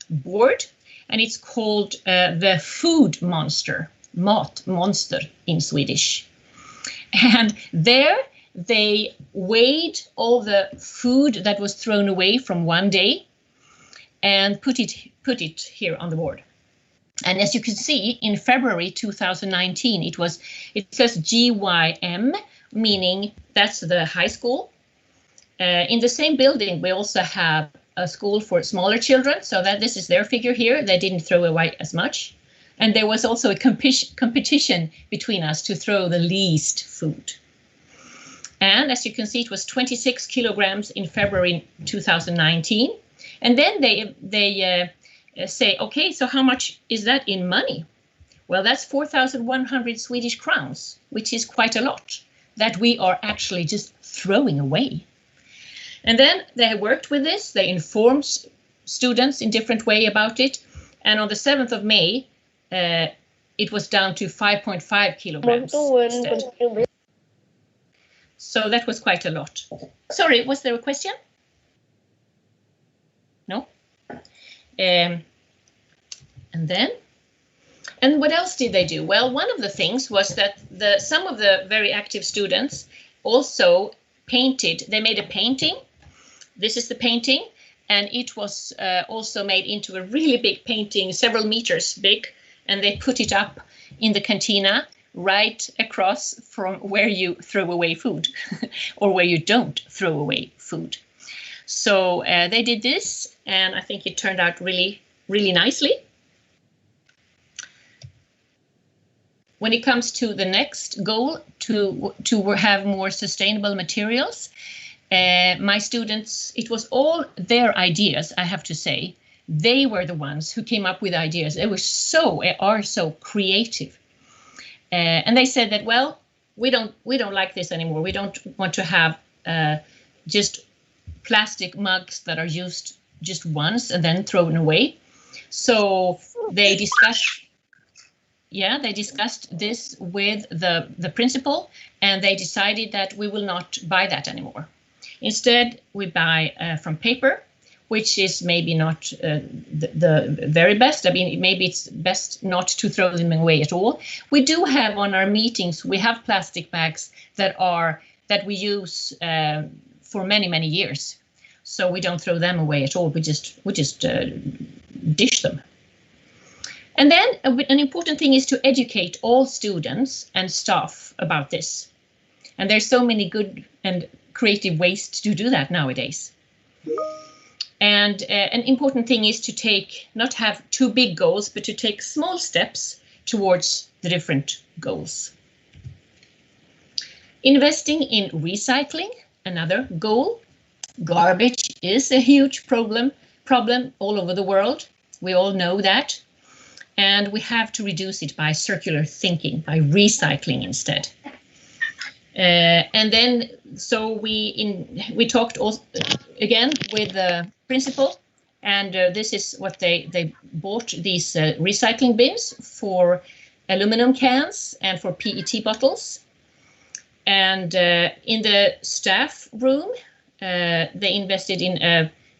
board, and it's called the Food Monster, Mat Monster in Swedish. And there they weighed all the food that was thrown away from one day and put it here on the board. And as you can see, in February 2019, it says GYM, meaning that's the high school. In the same building, we also have a school for smaller children, so that this is their figure here. They didn't throw away as much. And there was also a competition between us to throw the least food. And as you can see, it was 26 kilograms in February 2019. And then they say, okay, so how much is that in money? Well, that's 4,100 Swedish crowns, which is quite a lot that we are actually just throwing away. And then they worked with this. They informed students in different way about it. And on the 7th of May, it was down to 5.5 kilograms instead. So that was quite a lot. Sorry, was there a question? No? And what else did they do? Well, one of the things was that some of the very active students also painted. They made a painting. This is the painting, and it was also made into a really big painting, several meters big, and they put it up in the cantina right across from where you throw away food or where you don't throw away food. So they did this, and I think it turned out really, really nicely. when it comes to the next goal to have more sustainable materials, my students, it was all their ideas, I have to say. They were the ones who came up with ideas. They are so creative. And they said that, well, we don't like this anymore. We don't want to have just plastic mugs that are used just once and then thrown away. So they discussed this with the principal, and they decided that we will not buy that anymore. Instead, we buy from paper, which is maybe not the very best. I mean, maybe it's best not to throw them away at all. We do have on our meetings, we have plastic bags that we use for many years. So we don't throw them away at all. We just dish them. And then an important thing is to educate all students and staff about this. And there's so many good and creative ways to do that nowadays. And an important thing is to not have too big goals, but to take small steps towards the different goals. Investing in recycling, another goal. Garbage is a huge problem all over the world. We all know that. And we have to reduce it by circular thinking, by recycling instead. And then, so we talked also again with the principal, and this is what they bought, these recycling bins for aluminum cans and for PET bottles. And in the staff room, they invested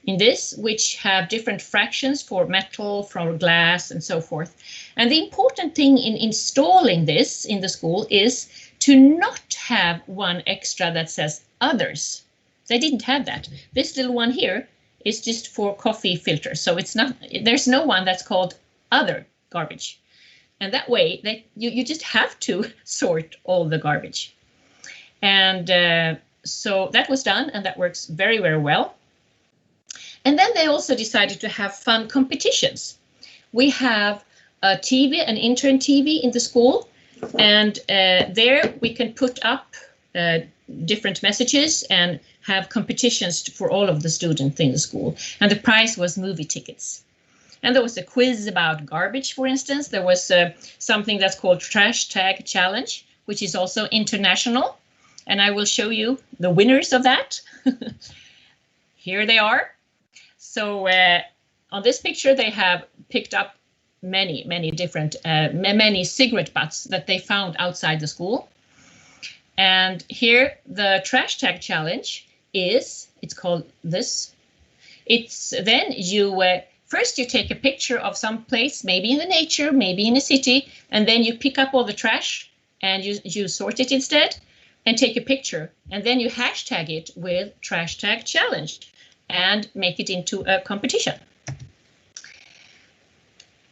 in this, which have different fractions for metal, for glass, and so forth. And the important thing in installing this in the school is to not have one extra that says others. They didn't have that. This little one here is just for coffee filters. So it's not, there's no one that's called other garbage. And that way you just have to sort all the garbage. And so that was done, and that works very well. And then they also decided to have fun competitions. We have a TV, an intern TV in the school, and there we can put up different messages and have competitions for all of the students in the school. And the prize was movie tickets. And there was a quiz about garbage, for instance. There was something that's called Trash Tag Challenge, which is also international. And I will show you the winners of that. Here they are. So on this picture, they have picked up many different, many cigarette butts that they found outside the school. And here the trash tag challenge is, it's called this. It's then first you take a picture of some place, maybe in the nature, maybe in a city, and then you pick up all the trash and you sort it instead and take a picture. And then you hashtag it with trash tag challenge and make it into a competition.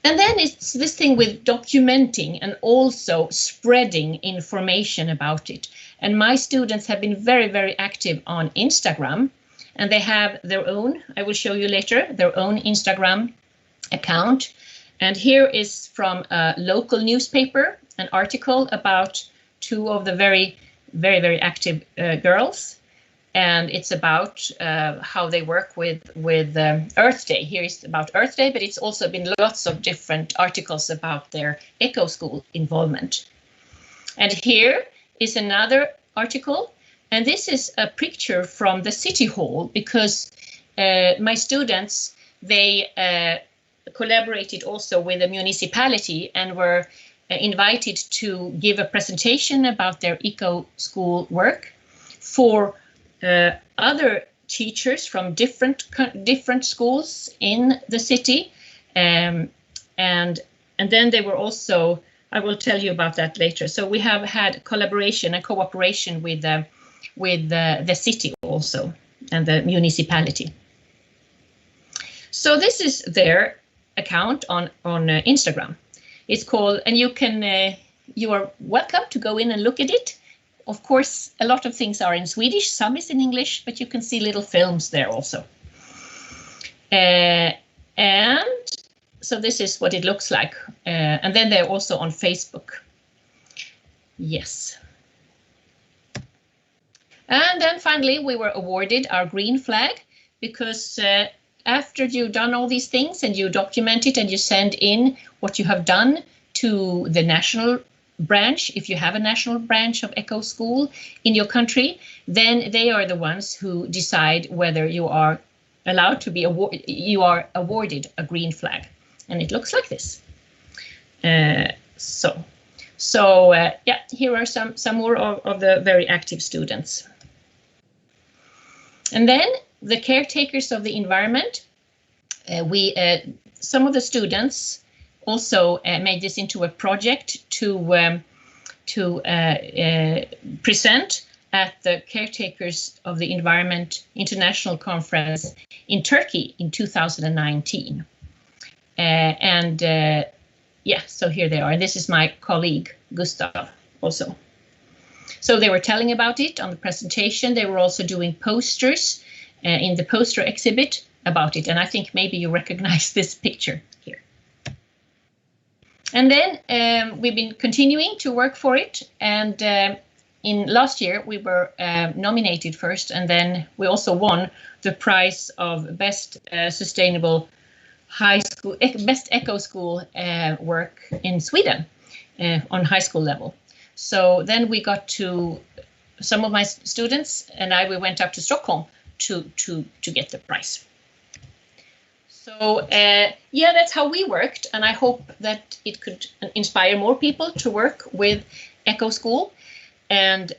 And then it's this thing with documenting and also spreading information about it. And my students have been very active on Instagram, and they have their own, I will show you later, their own Instagram account. And here is from a local newspaper, an article about two of the very active girls. And it's about how they work with Earth Day. Here is about Earth Day, but it's also been lots of different articles about their eco school involvement. And here is another article, and this is a picture from the City Hall, because my students, they collaborated also with the municipality and were invited to give a presentation about their eco school work for other teachers from different schools in the city, and then they were also, I will tell you about that later. So we have had collaboration and cooperation with the city also and the municipality. So this is their account on Instagram. It's called, and you are welcome to go in and look at it. Of course, a lot of things are in Swedish, some is in English, but you can see little films there also. And so this is what it looks like. And then they're also on Facebook. Yes. And then finally, we were awarded our green flag because after you've done all these things and you document it and you send in what you have done to the national branch, if you have a national branch of Echo School in your country, then they are the ones who decide whether you are allowed to be awarded a green flag. And it looks like this. So yeah, here are some more of the very active students. And then the caretakers of the environment, some of the students also made this into a project to present at the Caretakers of the Environment International Conference in Turkey in 2019. Yeah, so here they are. This is my colleague, Gustav, also. So they were telling about it on the presentation. They were also doing posters in the poster exhibit about it. And I think maybe you recognize this picture here. And then we've been continuing to work for it. And in last year, we were nominated first, and then we also won the prize of Best Sustainable High School, Best Echo School work in Sweden on high school level. So then we got to, some of my students and we went up to Stockholm to get the prize. So yeah, that's how we worked, and I hope that it could inspire more people to work with Echo School. And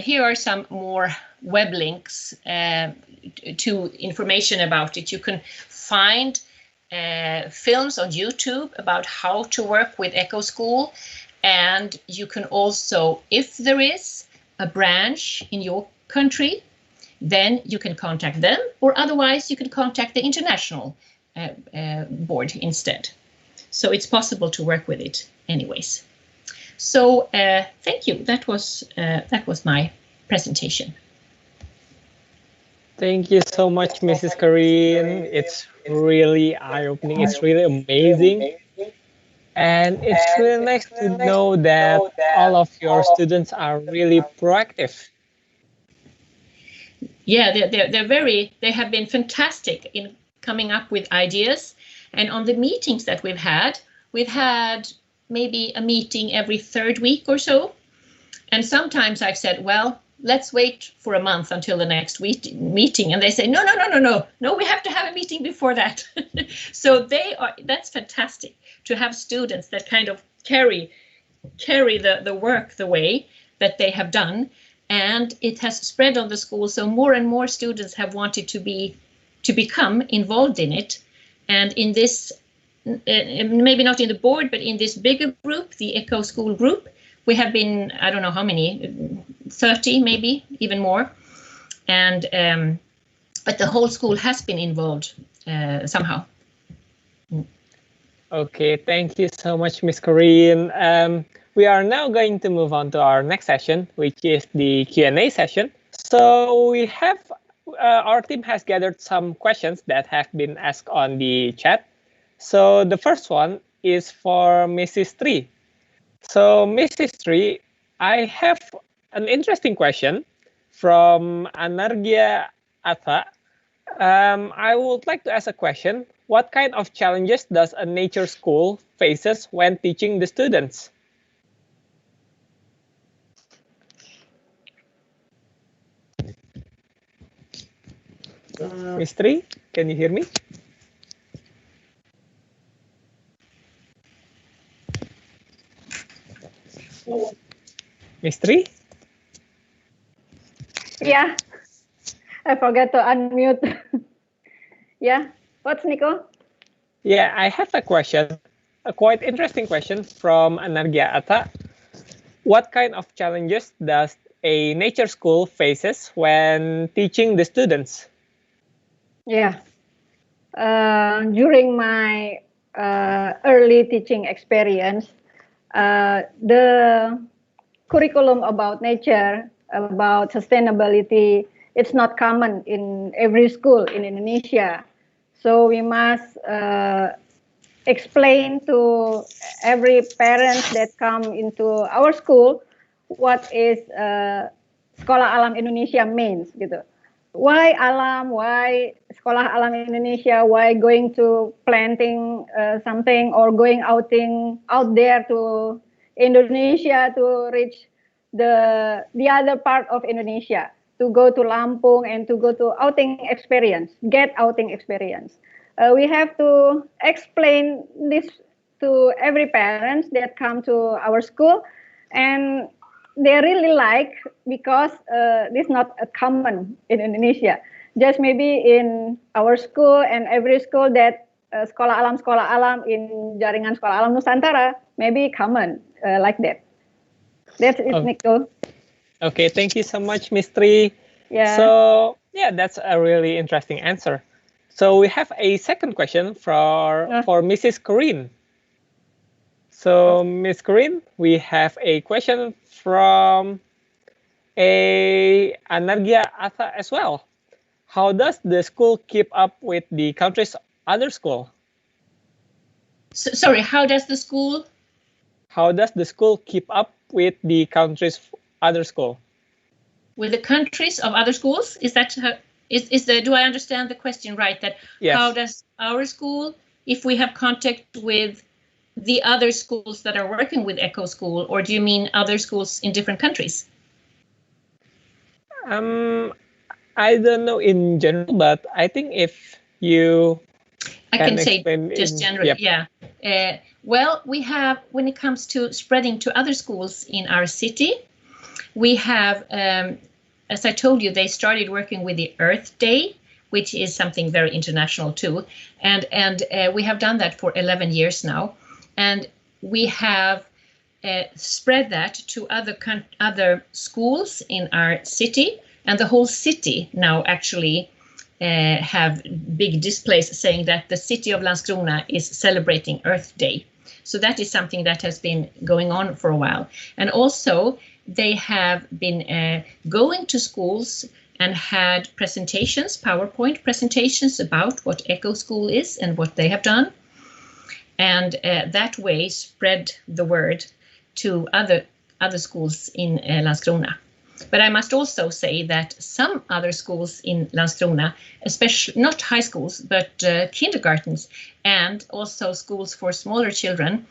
here are some more web links to information about it. You can find films on YouTube about how to work with Echo School. And you can also, if there is a branch in your country, then you can contact them, or otherwise you can contact the international board instead. So it's possible to work with it anyways. So thank you. That was my presentation. Thank you so much, Mrs. Karin. It's really eye-opening. It's really amazing. And it's really nice to know that all of your students are really proactive. Yeah, they have been fantastic in coming up with ideas. And on the meetings that we've had maybe a meeting every third week or so. And sometimes I've said, well, let's wait for a month until the next meeting. And they say, no, we have to have a meeting before that. So that's fantastic to have students that kind of carry the work the way that they have done. And it has spread on the school. So more and more students have wanted to become involved in it. And in this, maybe not in the board, but in this bigger group, the Echo School group, we have been, I don't know how many, 30 maybe, even more. And but the whole school has been involved somehow. Okay, thank you so much, Ms. Karin. We are now going to move on to our next session, which is the Q&A session. So we have, our team has gathered some questions that have been asked on the chat. So the first one is for Mrs. Tri. So Mrs. Tri, I have an interesting question from Anargia Atha. I would like to ask a question. What kind of challenges does a nature school faces when teaching the students? Ms. Tri, can you hear me? Ms. Tri? Yeah, I forgot to unmute. Yeah, what's Nico? Yeah, I have a question, a quite interesting question from Anargia Atta. What kind of challenges does a nature school faces when teaching the students? Yeah, during my early teaching experience, the curriculum about nature, about sustainability, it's not common in every school in Indonesia. So we must explain to every parent that come into our school what is Sekolah Alam Indonesia means gitu. Why alam? Why Sekolah Alam Indonesia? Why going to planting something or going out there to Indonesia to reach the other part of Indonesia, to go to Lampung and to go to get outing experience. We have to explain this to every parents that come to our school, and they really like, because this is not a common in Indonesia. Just maybe in our school and every school that Sekolah Alam in Jaringan Sekolah Alam Nusantara, maybe common like that. That's it, Nico. Okay, thank you so much, Miss Tri. Yeah. So, yeah, that's a really interesting answer. So we have a second question for Mrs. Corinne. So, Miss Corinne, we have a question from Anargia Atha as well. How does the school keep up with the country's other school? Sorry, how does the school? How does the school keep up with the country's other school? With the countries of other schools? Is that how, do I understand the question right? That yes. How does our school, if we have contact with the other schools that are working with Echo School, or do you mean other schools in different countries? I don't know in general, but I think if you I can say just generally, yep. Yeah. Well, we have, when it comes to spreading to other schools in our city, we have, as I told you, they started working with the Earth Day, which is something very international too. And we have done that for 11 years now. And we have spread that to other schools in our city. And the whole city now actually have big displays saying that the city of Landskrona is celebrating Earth Day. So that is something that has been going on for a while. And also they have been going to schools and had presentations, PowerPoint presentations about what Echo School is and what they have done. And that way spread the word to other schools in Landskrona. But I must also say that some other schools in Landskrona, especially not high schools, but kindergartens and also schools for smaller children,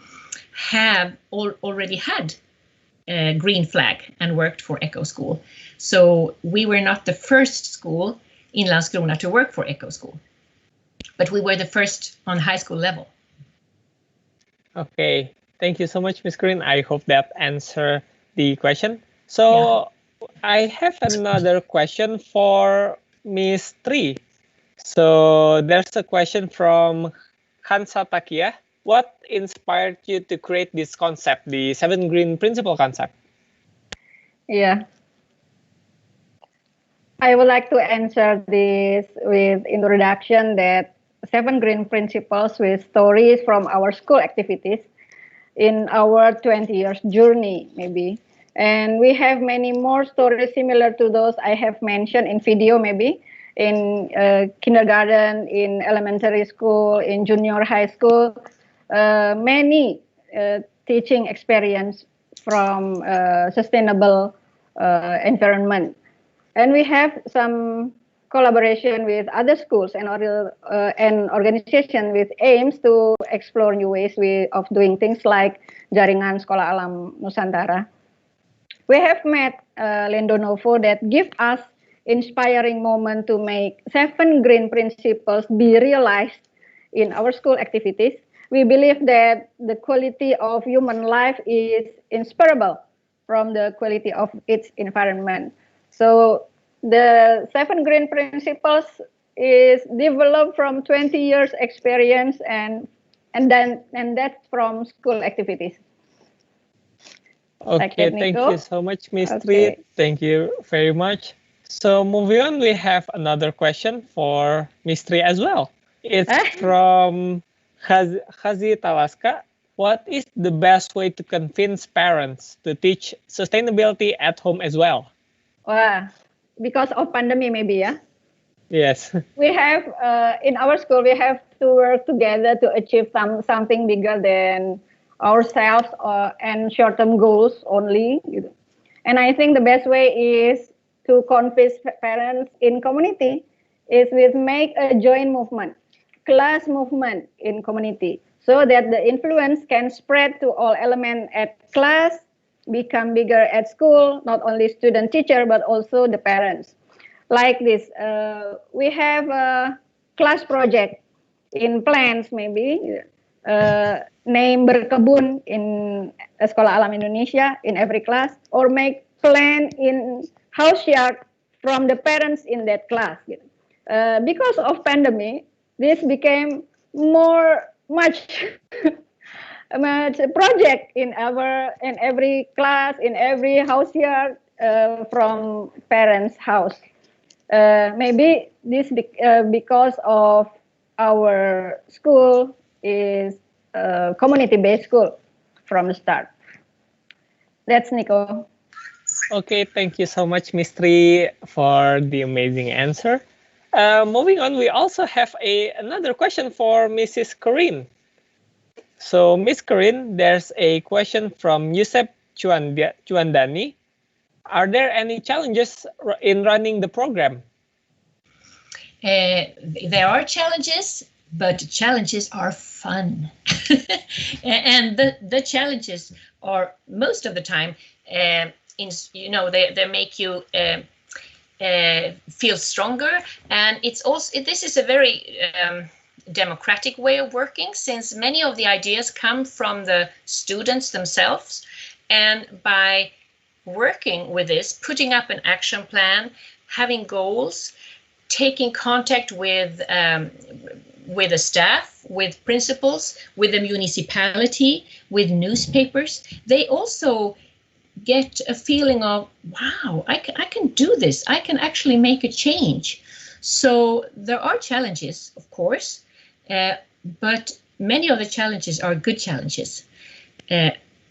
have already had a green flag and worked for Echo School. So we were not the first school in Landskrona to work for Echo School, but we were the first on high school level. Okay, thank you so much, Ms. Green. I hope that answered the question. So I have another question for Ms. Tri. So there's a question from Hansa Takia. What inspired you to create this concept, the 7 Green Principle concept? Yeah. I would like to answer this with introduction that 7 Green Principles with stories from our school activities in our 20 years journey, maybe. And we have many more stories similar to those I have mentioned in video, maybe in kindergarten, in elementary school, in junior high school, many teaching experience from sustainable environment. And we have some collaboration with other schools and organizations with aims to explore new ways of doing things like Jaringan Sekolah Alam Nusantara. We have met Lendonovo that give us inspiring moment to make 7 Green Principles be realized in our school activities. We believe that the quality of human life is inseparable from the quality of its environment. So the 7 Green Principles is developed from 20 years experience and that's from school activities. Okay, thank you so much, Ms. Tri. Thank you very much. So moving on, we have another question for Ms. Tri as well. It's from Khazi Tawaska. What is the best way to convince parents to teach sustainability at home as well? Because of pandemic, maybe, yeah? Yes. We have, in our school, we have to work together to achieve something bigger than ourselves and short-term goals only. And I think the best way is to convince parents in community is with make a joint movement, class movement in community, so that the influence can spread to all elements at class, become bigger at school, not only student teacher, but also the parents. Like this, we have a class project in plans maybe, name berkebun in Sekolah Alam Indonesia in every class, or make plan in house yard from the parents in that class. Because of pandemic, this became much project in every class, in every house yard, from parents' house. Maybe this because of our school is a community-based school from the start. That's Nico. Okay, thank you so much, Ms. Tri, for the amazing answer. Moving on, we also have another question for Mrs. Corinne. So, Ms. Corinne, there's a question from Yusef Chuandani. Are there any challenges in running the program? There are challenges, but challenges are fun. And the challenges are most of the time, they make you feel stronger. And it's also, this is a very democratic way of working, since many of the ideas come from the students themselves. And by working with this, putting up an action plan, having goals, taking contact with the staff, with principals, with the municipality, with newspapers, they also get a feeling of, wow, I can do this. I can actually make a change. So there are challenges, of course, but many of the challenges are good challenges.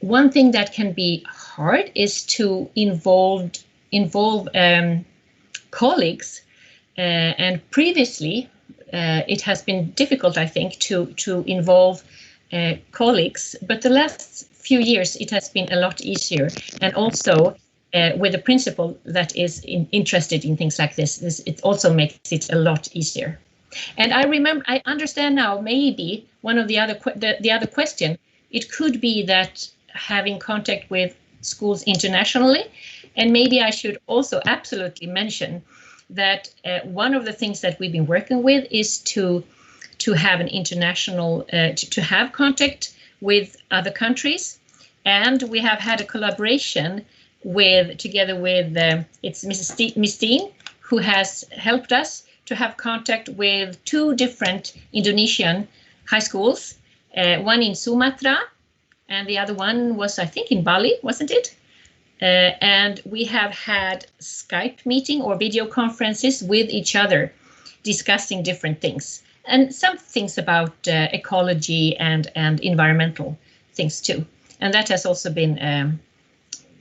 One thing that can be hard is to involve colleagues. And previously, it has been difficult, I think, to involve colleagues. But the last few years, it has been a lot easier. And also, with a principal that is interested in things like this, it also makes it a lot easier. And I understand now, maybe one of the other question, it could be that having contact with schools internationally, and maybe I should also absolutely mention that one of the things that we've been working with is to have an international, to have contact with other countries. And we have had a collaboration together with, it's Miss Steen, who has helped us to have contact with 2 different Indonesian high schools, one in Sumatra, and the other one was, I think, in Bali, wasn't it? And we have had Skype meeting or video conferences with each other, discussing different things, and some things about ecology and environmental things too. And that has also been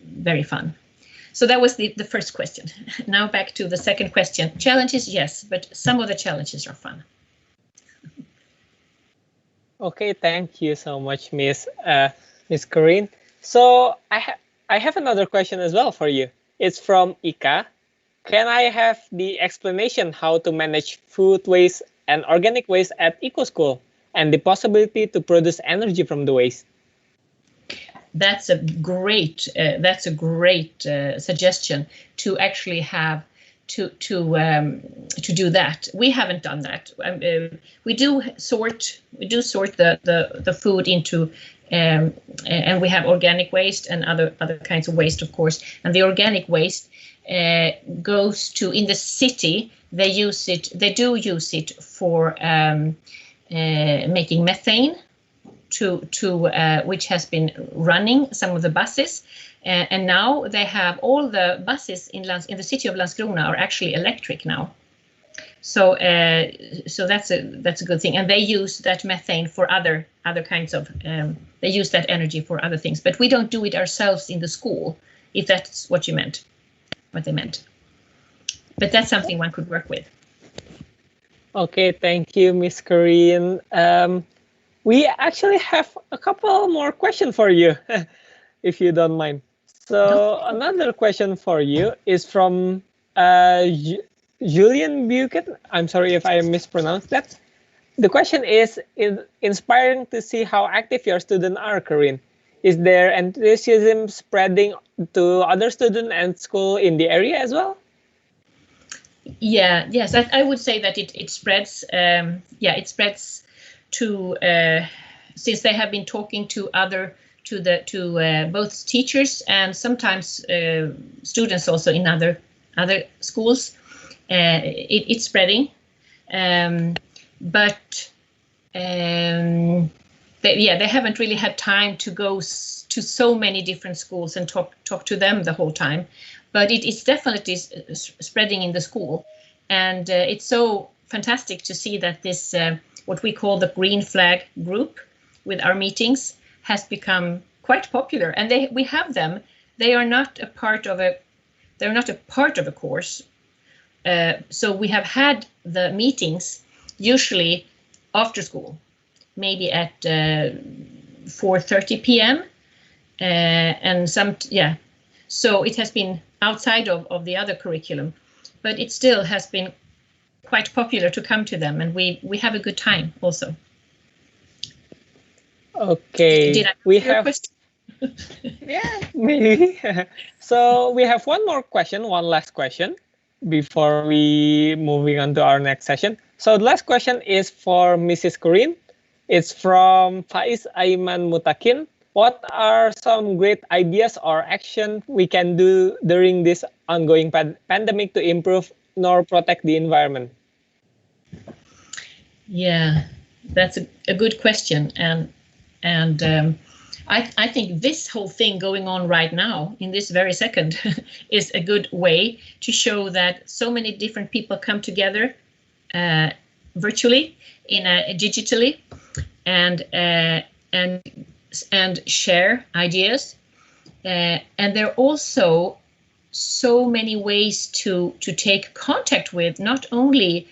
very fun. So that was the first question. Now back to the second question. Challenges, yes, but some of the challenges are fun. Okay, thank you so much, Miss Corinne. So I have another question as well for you. It's from Ika. Can I have the explanation how to manage food waste and organic waste at Eco School, and the possibility to produce energy from the waste? That's a great suggestion, to actually have to do that. We haven't done that. We do sort the food into, and we have organic waste and other kinds of waste, of course. And the organic waste goes to, in the city, they do use it for making methane, which has been running some of the buses, and now they have all the buses in the city of Landskrona are actually electric now. So that's a good thing, and they use that methane for other kinds of. They use that energy for other things, but we don't do it ourselves in the school, if that's what you meant, what they meant. But that's something one could work with. Okay, thank you, Miss Corinne. We actually have a couple more questions for you, if you don't mind. So another question for you is from Julian Buchan. I'm sorry if I mispronounced that. The question is inspiring to see how active your students are, Corinne. Is there enthusiasm spreading to other students and school in the area as well? Yeah, yes, I would say that it spreads. Yeah, it spreads to since they have been talking to both teachers and sometimes students also in other schools. It's spreading, but they haven't really had time to go to so many different schools and talk to them the whole time. But it is definitely spreading in the school, and it's so fantastic to see that this what we call the green flag group with our meetings has become quite popular, and we have them. They are not a part of a course. So we have had the meetings usually after school, maybe at 4:30 p.m. And so it has been outside of the other curriculum, but it still has been quite popular to come to them, and we have a good time also. Okay, did I answer your question? Yeah, maybe. So we have one last question before we moving on to our next session. So the last question is for Mrs. Corinne. It's from Faiz Aiman Mutakin. What are some great ideas or action we can do during this ongoing pandemic to improve nor protect the environment? Yeah, that's a good question, and I think this whole thing going on right now in this very second is a good way to show that so many different people come together virtually, digitally, and share ideas. And there are also so many ways to take contact with not only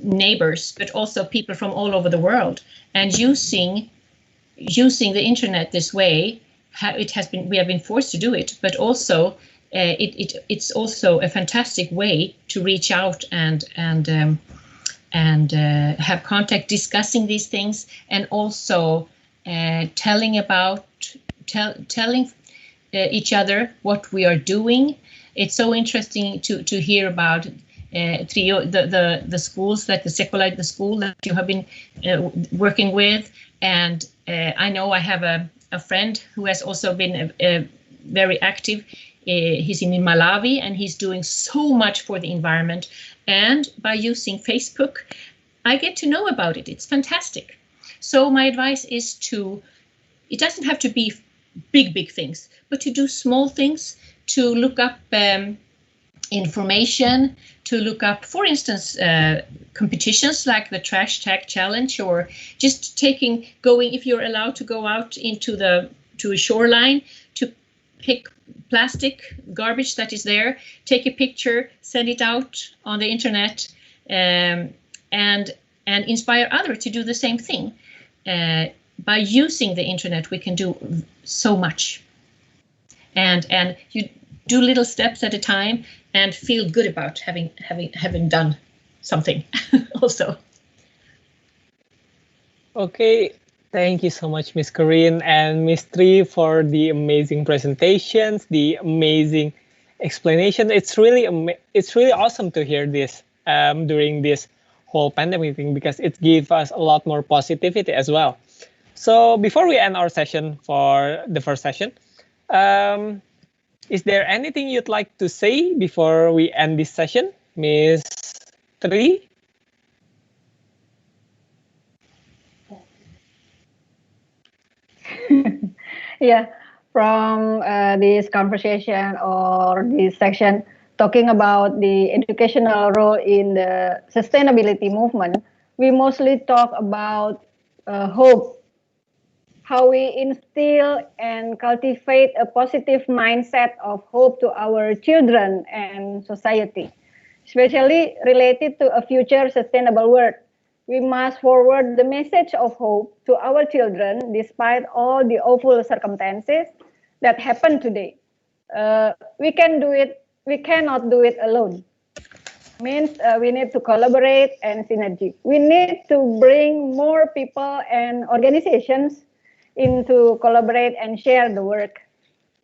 neighbors but also people from all over the world, and using the internet this way. We have been forced to do it, but also it's also a fantastic way to reach out and have contact, discussing these things, and also telling each other what we are doing. It's so interesting to hear about Trio, the schools, like the school that you have been working with. And I know I have a friend who has also been very active. He's in Malawi, and he's doing so much for the environment. And by using Facebook, I get to know about it. It's fantastic. So my advice is it doesn't have to be big things, but to do small things, to look up information, to look up, for instance, competitions like the Trash Tag Challenge, or just going, if you're allowed to go out to a shoreline, to pick plastic garbage that is there, take a picture, send it out on the internet, and inspire others to do the same thing. By using the internet, we can do so much, and you do little steps at a time and feel good about having done something also. Okay, thank you so much, Miss Corinne and Miss Tri, for the amazing presentations, the amazing explanation. It's really awesome to hear this during this whole pandemic thing, because it gives us a lot more positivity as well. So before we end our session for the first session, is there anything you'd like to say before we end this session, Miss Tri? Yeah, from this conversation or this section talking about the educational role in the sustainability movement, we mostly talk about hope, how we instill and cultivate a positive mindset of hope to our children and society, especially related to a future sustainable world. We must forward the message of hope to our children despite all the awful circumstances, that happened today. We can do it. We cannot do it alone. Means we need to collaborate and synergy. We need to bring more people and organizations into collaborate and share the work,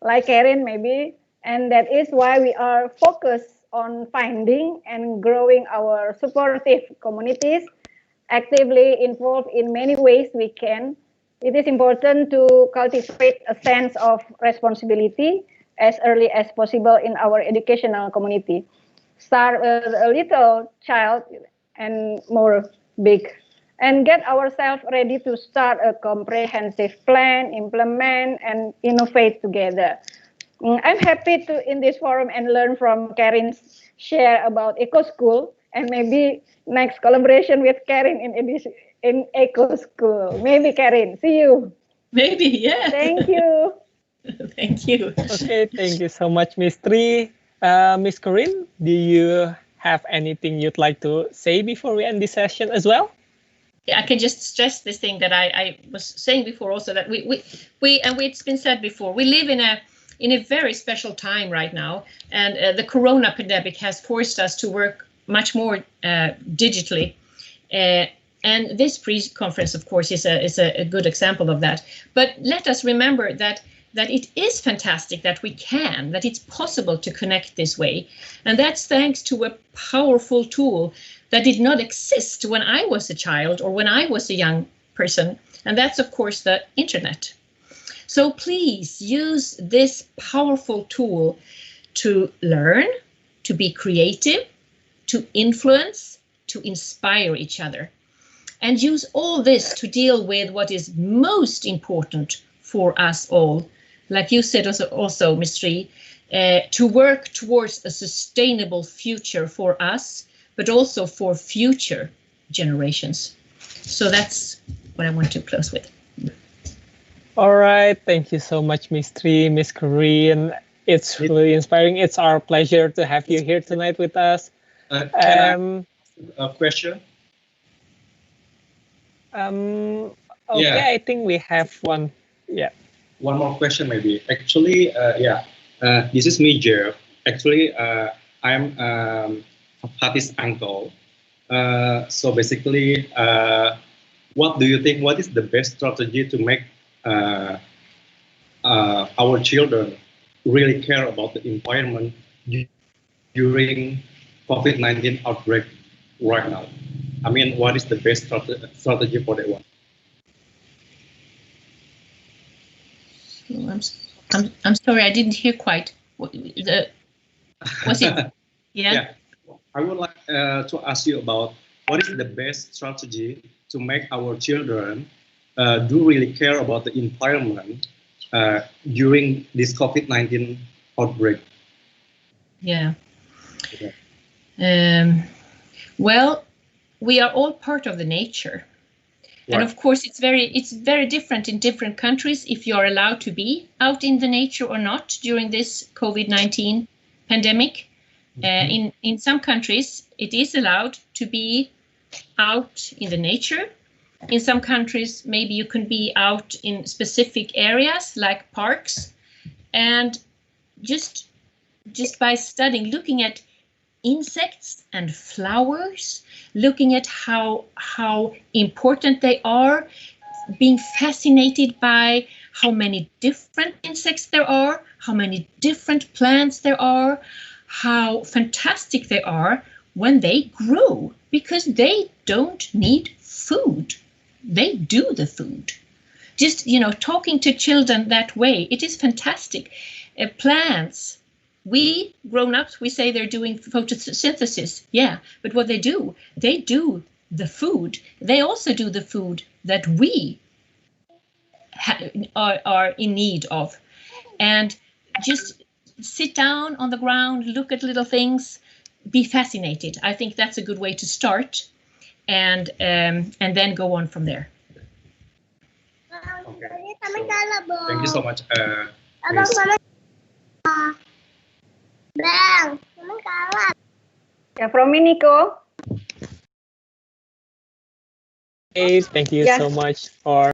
like Karen maybe, and that is why we are focused on finding and growing our supportive communities, actively involved in many ways we can. It is important to cultivate a sense of responsibility as early as possible in our educational community. Start with a little child and more big, and get ourselves ready to start a comprehensive plan, implement, and innovate together. I'm happy to in this forum and learn from Karin's share about Eco School, and maybe next collaboration with Karin in Eco School. Maybe Karin, see you. Maybe, yeah. Thank you. Thank you. Okay, thank you so much, Miss Tri. Miss Corinne, do you have anything you'd like to say before we end this session as well? Yeah, I can just stress this thing that I was saying before also, that it's been said before, we live in a very special time right now, and the corona pandemic has forced us to work much more digitally. And this pre-conference, of course, is a good example of that. But let us remember that it is fantastic that it's possible to connect this way. And that's thanks to a powerful tool that did not exist when I was a child or when I was a young person. And that's, of course, the internet. So please use this powerful tool to learn, to be creative, to influence, to inspire each other. And use all this to deal with what is most important for us all. Like you said also Ms. Tri, to work towards a sustainable future for us, but also for future generations. So that's what I want to close with. All right, thank you so much, Ms. Tri, Ms. Corinne. It's really inspiring. It's our pleasure to have you here tonight with us. Can I ask a question? Okay, Yeah. I think we have one. Yeah. One more question maybe. Actually, this is me, Jeff. Actually, I'm Fatih's uncle. So basically, what do you think? What is the best strategy to make our children really care about the environment during COVID-19 outbreak right now? I mean, what is the best strategy for that one? I'm sorry, I didn't hear quite. Was it? Yeah. I would like to ask you about what is the best strategy to make our children do really care about the environment during this COVID-19 outbreak? Yeah. Well, we are all part of the nature. And of course, it's very different in different countries if you are allowed to be out in the nature or not during this COVID-19 pandemic. In some countries, it is allowed to be out in the nature. In some countries, maybe you can be out in specific areas like parks, and just by studying, looking at insects and flowers, looking at how important they are, being fascinated by how many different insects there are, how many different plants there are, how fantastic they are when they grow, because they don't need food. They do the food. Just, talking to children that way, it is fantastic. Plants, we grown-ups, we say they're doing photosynthesis. Yeah, but what they do the food. They also do the food that we are in need of. And just sit down on the ground, look at little things, be fascinated. I think that's a good way to start, and then go on from there. Okay. Thank you so much. From me, Nico. Hey, thank you so much for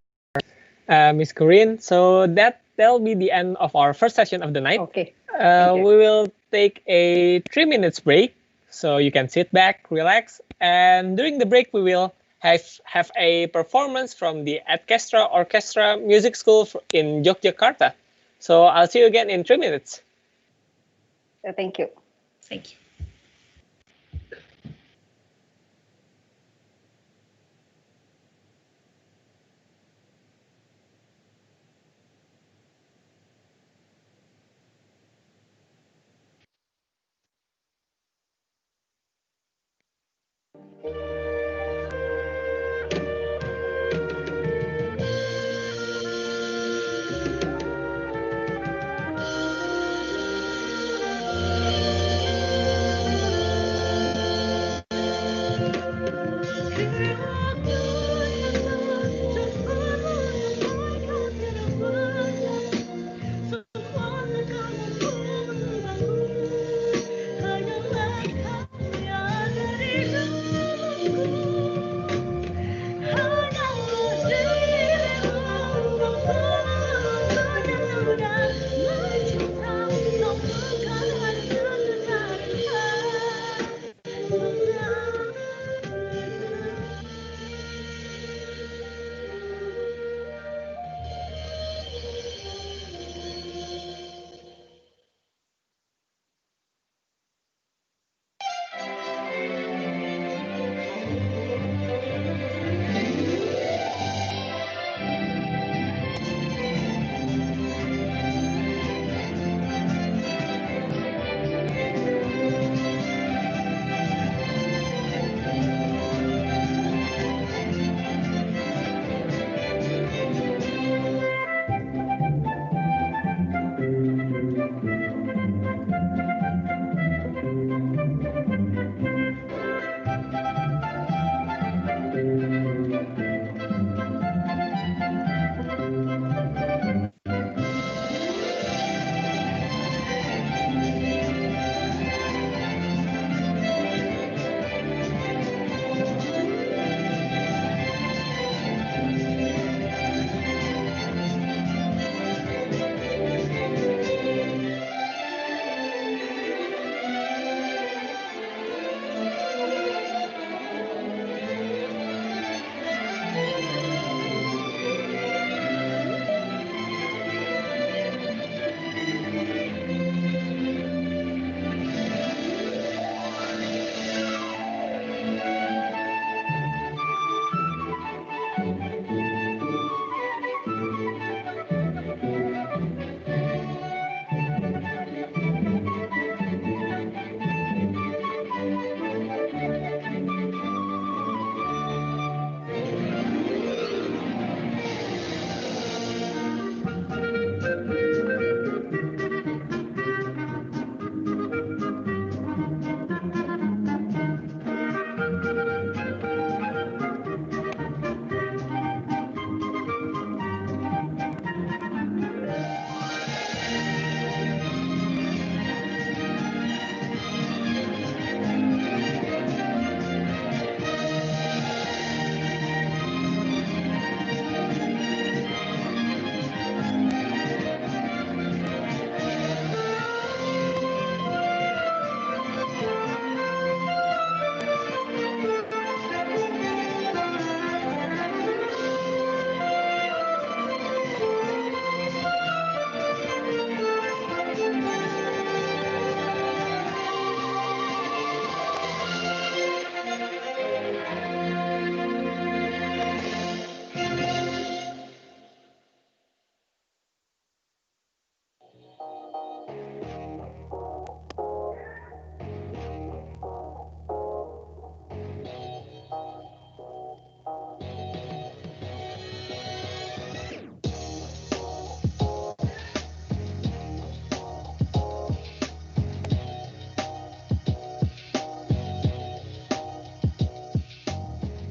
Ms. Corinne. So that that'll be the end of our first session of the night. Okay. Thank you. We will take a 3 minutes break, so you can sit back, relax, and during the break we will have a performance from the Orchestra Music School in Yogyakarta. So I'll see you again in 3 minutes. Thank you. Thank you.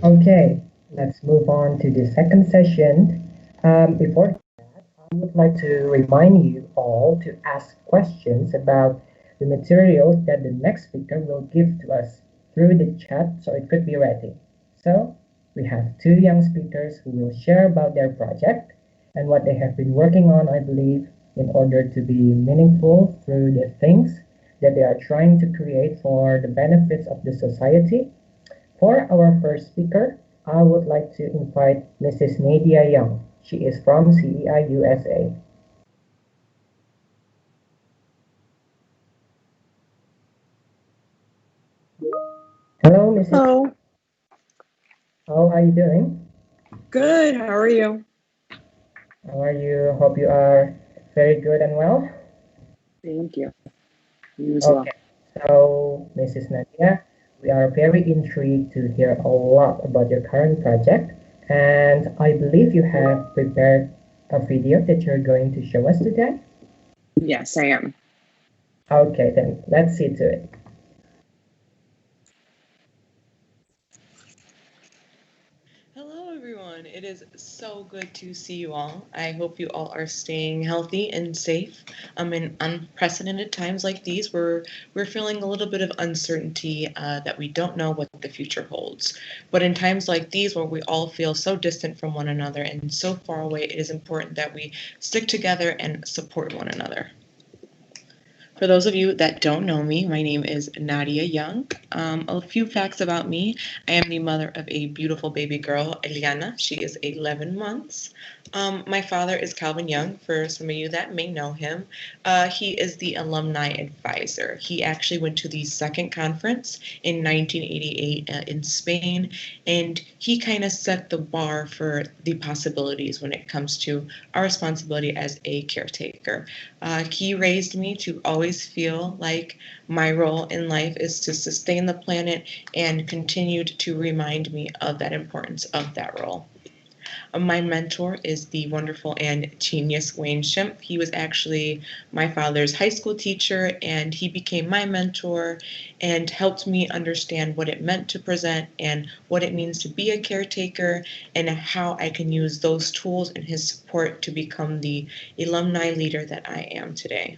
Okay, let's move on to the second session. Before that, I would like to remind you all to ask questions about the materials that the next speaker will give to us through the chat so it could be ready. So, we have two young speakers who will share about their project, and what they have been working on, I believe, in order to be meaningful through the things that they are trying to create for the benefits of the society. For our first speaker, I would like to invite Mrs. Nadia Young. She is from CEI USA. Hello, Mrs. Hello. How are you doing? Good. How are you? How are you? Hope you are very good and well. Thank you. You as well. Okay, so Mrs. Nadia, we are very intrigued to hear a lot about your current project, and I believe you have prepared a video that you're going to show us today. Yes, I am. Okay, then let's see to it. Hello everyone, it is so good to see you all. I hope you all are staying healthy and safe. In unprecedented times like these, we're feeling a little bit of uncertainty that we don't know what the future holds. But in times like these where we all feel so distant from one another and so far away, it is important that we stick together and support one another. For those of you that don't know me, my name is Nadia Young. A few facts about me. I am the mother of a beautiful baby girl, Eliana. She is 11 months. My father is Calvin Young, for some of you that may know him. He is the alumni advisor. He actually went to the second conference in 1988 in Spain, and he kind of set the bar for the possibilities when it comes to our responsibility as a caretaker. He raised me to always feel like my role in life is to sustain the planet and continued to remind me of that importance of that role. My mentor is the wonderful and genius Wayne Shemp. He was actually my father's high school teacher, and he became my mentor and helped me understand what it meant to present and what it means to be a caretaker and how I can use those tools and his support to become the alumni leader that I am today.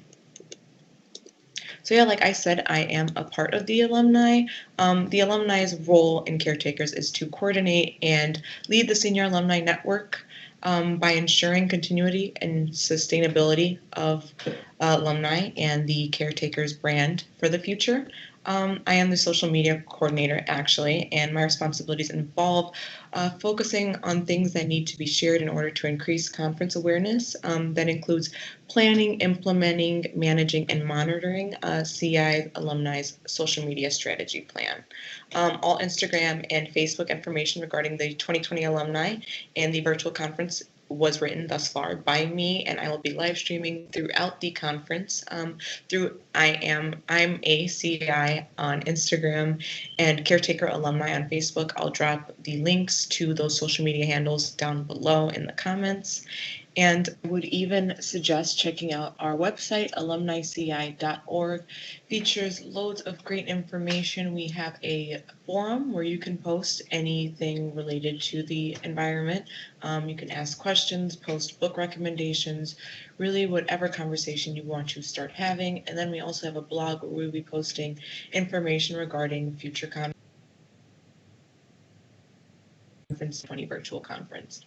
So yeah, like I said, I am a part of the alumni. The alumni's role in caretakers is to coordinate and lead the senior alumni network by ensuring continuity and sustainability of alumni and the caretakers brand for the future. I am the social media coordinator actually, and my responsibilities involve focusing on things that need to be shared in order to increase conference awareness. That includes planning, implementing, managing, and monitoring CI alumni's social media strategy plan. All Instagram and Facebook information regarding the 2020 alumni and the virtual conference was written thus far by me, and I will be live streaming throughout the conference I'm a CI on Instagram and Caretaker Alumni on Facebook. I'll drop the links to those social media handles down below in the comments. And I would even suggest checking out our website, alumnici.org. Features loads of great information. We have a forum where you can post anything related to the environment. You can ask questions, post book recommendations, really whatever conversation you want to start having. And then we also have a blog where we'll be posting information regarding future conference 20 virtual conference.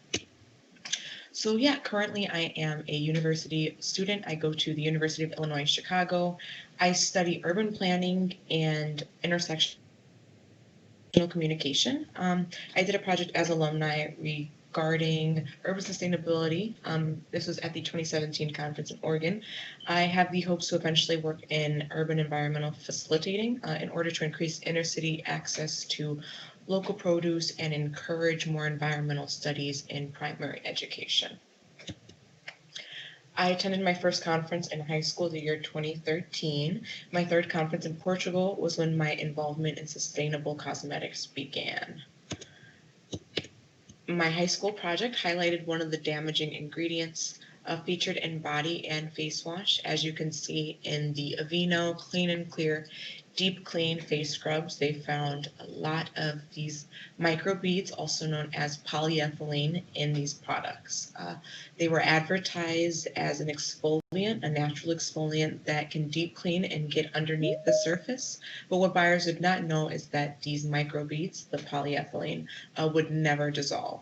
So yeah, currently I am a university student. I go to the University of Illinois, Chicago. I study urban planning and intersectional communication. I did a project as alumni regarding urban sustainability. This was at the 2017 conference in Oregon. I have the hopes to eventually work in urban environmental facilitating in order to increase inner city access to local produce and encourage more environmental studies in primary education. I attended my first conference in high school the year 2013. My third conference in Portugal was when my involvement in sustainable cosmetics began. My high school project highlighted one of the damaging ingredients featured in body and face wash, as you can see in the Aveeno Clean and Clear Deep Clean Face Scrubs. They found a lot of these microbeads, also known as polyethylene, in these products. They were advertised as an exfoliant, a natural exfoliant that can deep clean and get underneath the surface. But what buyers did not know is that these microbeads, the polyethylene, would never dissolve.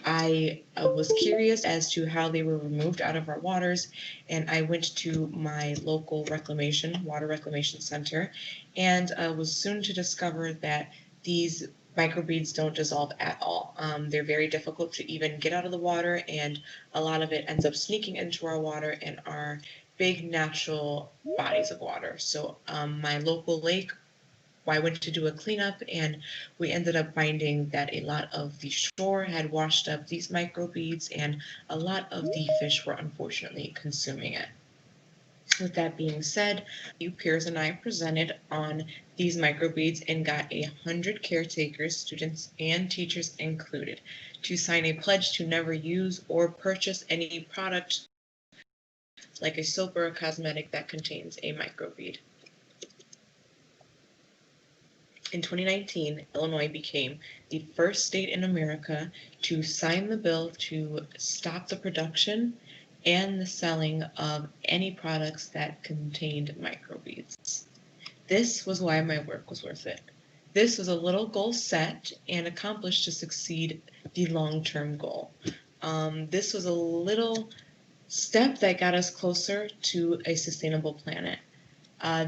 I was curious as to how they were removed out of our waters, and I went to my local water reclamation center, and was soon to discover that these microbeads don't dissolve at all. They're very difficult to even get out of the water, and a lot of it ends up sneaking into our water and our big natural bodies of water. So my local lake, I went to do a cleanup, and we ended up finding that a lot of the shore had washed up these microbeads, and a lot of the fish were unfortunately consuming it. With that being said, you peers and I presented on these microbeads and got 100 caretakers, students, and teachers included to sign a pledge to never use or purchase any product like a soap or a cosmetic that contains a microbead. In 2019, Illinois became the first state in America to sign the bill to stop the production and the selling of any products that contained microbeads. This was why my work was worth it. This was a little goal set and accomplished to succeed the long-term goal. This was a little step that got us closer to a sustainable planet.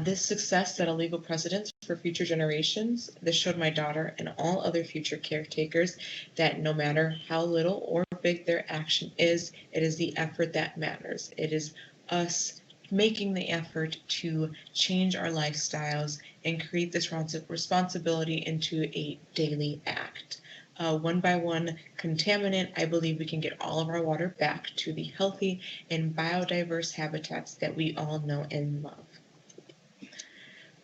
This success set a legal precedent for future generations. This showed my daughter and all other future caretakers that no matter how little or big their action is, it is the effort that matters. It is us making the effort to change our lifestyles and create this responsibility into a daily act. One by one contaminant, I believe we can get all of our water back to the healthy and biodiverse habitats that we all know and love.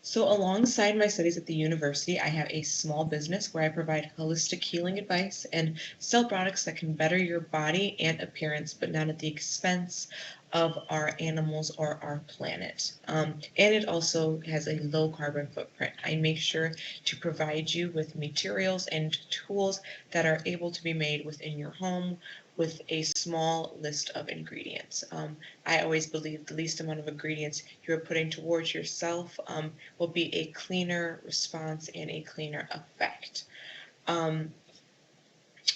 So alongside my studies at the university, I have a small business where I provide holistic healing advice and sell products that can better your body and appearance, but not at the expense of our animals or our planet. And it also has a low carbon footprint. I make sure to provide you with materials and tools that are able to be made within your home with a small list of ingredients. I always believe the least amount of ingredients you're putting towards yourself will be a cleaner response and a cleaner effect.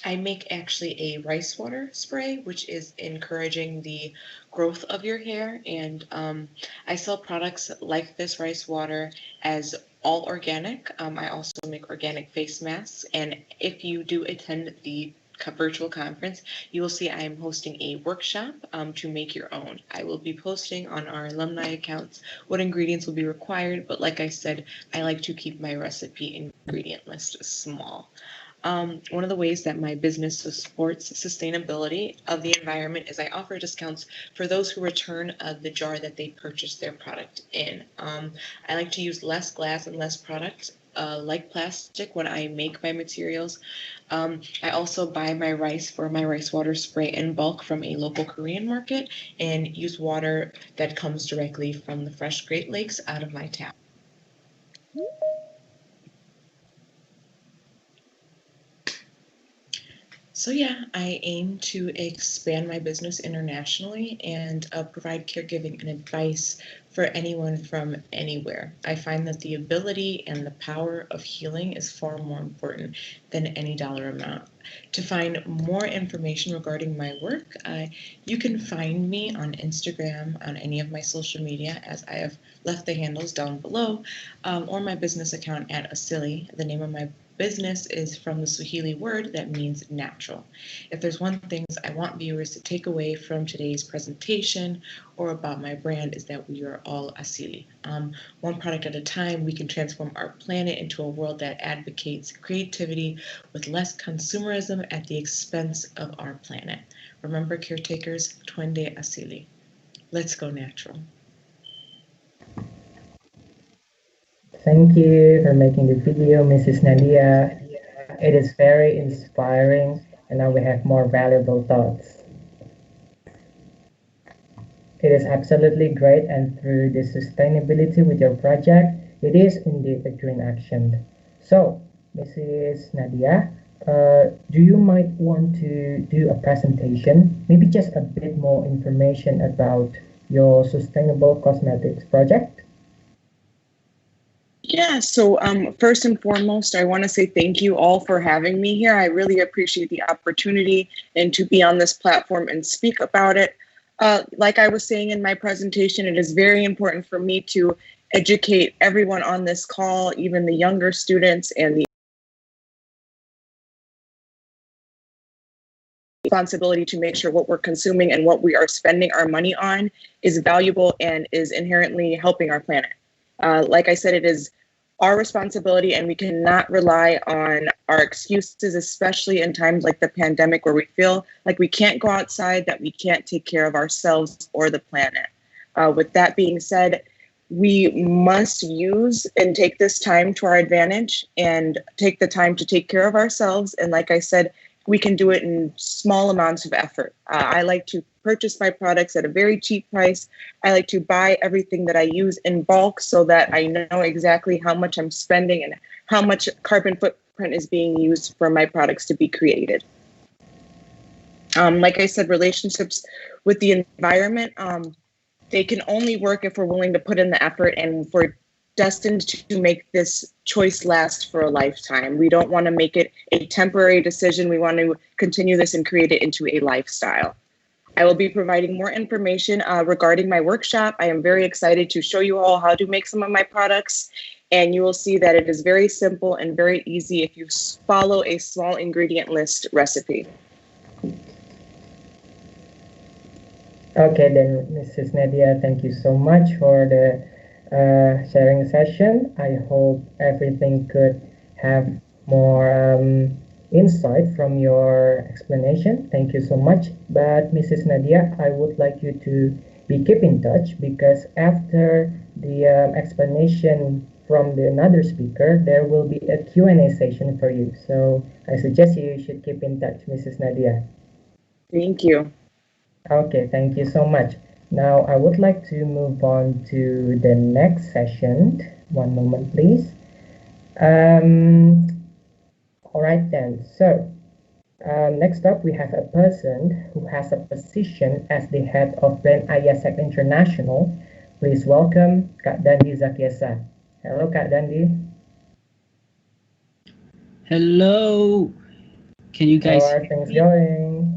I make actually a rice water spray, which is encouraging the growth of your hair, and I sell products like this rice water as all organic. I also make organic face masks, and if you do attend the virtual conference, you will see I am hosting a workshop to make your own. I will be posting on our alumni accounts what ingredients will be required, but like I said, I like to keep my recipe ingredient list small. One of the ways that my business supports sustainability of the environment is I offer discounts for those who return the jar that they purchased their product in. I like to use less glass and less product like plastic when I make my materials. I also buy my rice for my rice water spray in bulk from a local Korean market and use water that comes directly from the fresh Great Lakes out of my tap. So yeah, I aim to expand my business internationally and provide caregiving and advice for anyone from anywhere. I find that the ability and the power of healing is far more important than any dollar amount. To find more information regarding my work, you can find me on Instagram, on any of my social media, as I have left the handles down below, or my business account at Asili. The name of my business is from the Swahili word that means natural. If there's one thing I want viewers to take away from today's presentation or about my brand is that we are all Asili. One product at a time, we can transform our planet into a world that advocates creativity with less consumerism at the expense of our planet. Remember, caretakers, Twende Asili. Let's go natural. Thank you for making the video, Mrs. Nadia. It is very inspiring, and now we have more valuable thoughts. It is absolutely great, and through the sustainability with your project, it is indeed a green action. So, Mrs. Nadia, do you might want to do a presentation, maybe just a bit more information about your sustainable cosmetics project? Yeah, so first and foremost, I want to say thank you all for having me here. I really appreciate the opportunity and to be on this platform and speak about it. Like I was saying in my presentation, it is very important for me to educate everyone on this call, even the younger students, and the responsibility to make sure what we're consuming and what we are spending our money on is valuable and is inherently helping our planet. Like I said, it is our responsibility, and we cannot rely on our excuses, especially in times like the pandemic where we feel like we can't go outside, that we can't take care of ourselves or the planet. With that being said, we must use and take this time to our advantage and take the time to take care of ourselves. And like I said, we can do it in small amounts of effort. I like to purchase my products at a very cheap price. I like to buy everything that I use in bulk so that I know exactly how much I'm spending and how much carbon footprint is being used for my products to be created. Like I said, relationships with the environment, they can only work if we're willing to put in the effort, and if we're destined to make this choice last for a lifetime. We don't want to make it a temporary decision. We want to continue this and create it into a lifestyle. I will be providing more information regarding my workshop. I am very excited to show you all how to make some of my products, and you will see that it is very simple and very easy if you follow a small ingredient list recipe. Okay, then, Mrs. Nadia, thank you so much for the sharing session. I hope everything could have more insight from your explanation. Thank you so much. But Mrs. Nadia, I would like you to keep in touch, because after the explanation from another speaker, there will be a Q&A session for you. So I suggest you should keep in touch, Mrs. Nadia. Thank you. Okay, thank you so much. Now, I would like to move on to the next session. One moment, please. All right then. So, next up, we have a person who has a position as the head of brand ISAC International. Please welcome Kak Dandi Zakiesa. Hello, Kak Dandi. Hello. Can you guys How are things going?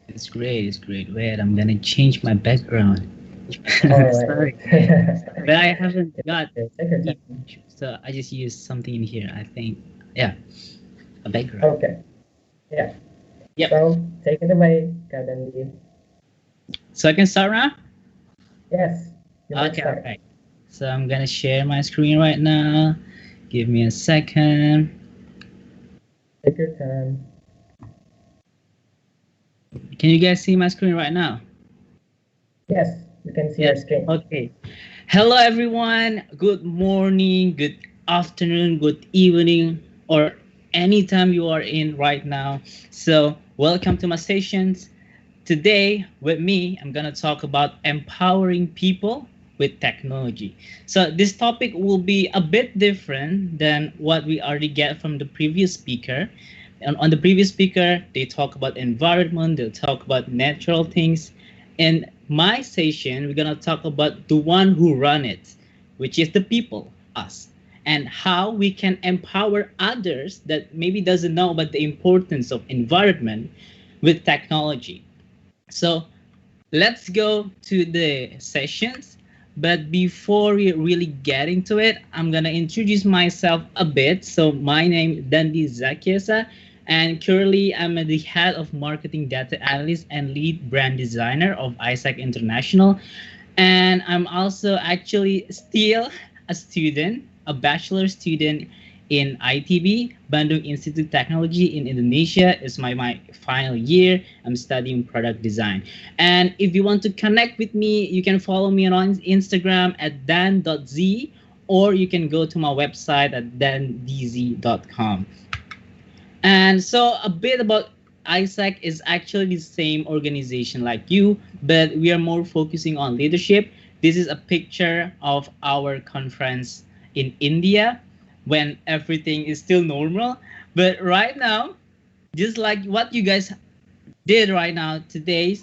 It's great. It's great. Wait, I'm gonna change my background. Sorry. But I haven't got so I just used something in here. I think, yeah, a background. Okay. Yeah. Yep. So take it away, Kak Dandi. So I can start now? Yes. Okay. So I'm gonna share my screen right now. Give me a second. Take your time. Can you guys see my screen right now? Yes, you can see your screen. Okay. Hello, everyone. Good morning, good afternoon, good evening, or anytime you are in right now. So welcome to my sessions. Today, with me, I'm going to talk about empowering people with technology. So this topic will be a bit different than what we already get from the previous speaker. And on the previous speaker, they talk about environment, they'll talk about natural things. In my session, we're gonna talk about the one who run it, which is the people, us, and how we can empower others that maybe doesn't know about the importance of environment with technology. So let's go to the sessions. But before we really get into it, I'm gonna introduce myself a bit. So my name is Dandi Zakiesa, and currently I'm the head of marketing data analyst and lead brand designer of ISAC International. And I'm also actually still a student, a bachelor student in ITB, Bandung Institute Technology in Indonesia. Is my final year. I'm studying product design. And if you want to connect with me, you can follow me on Instagram at dan.z, or you can go to my website at dandz.com. And so a bit about ISAC is actually the same organization like you, but we are more focusing on leadership. This is a picture of our conference in India when everything is still normal. But right now, just like what you guys did right now today,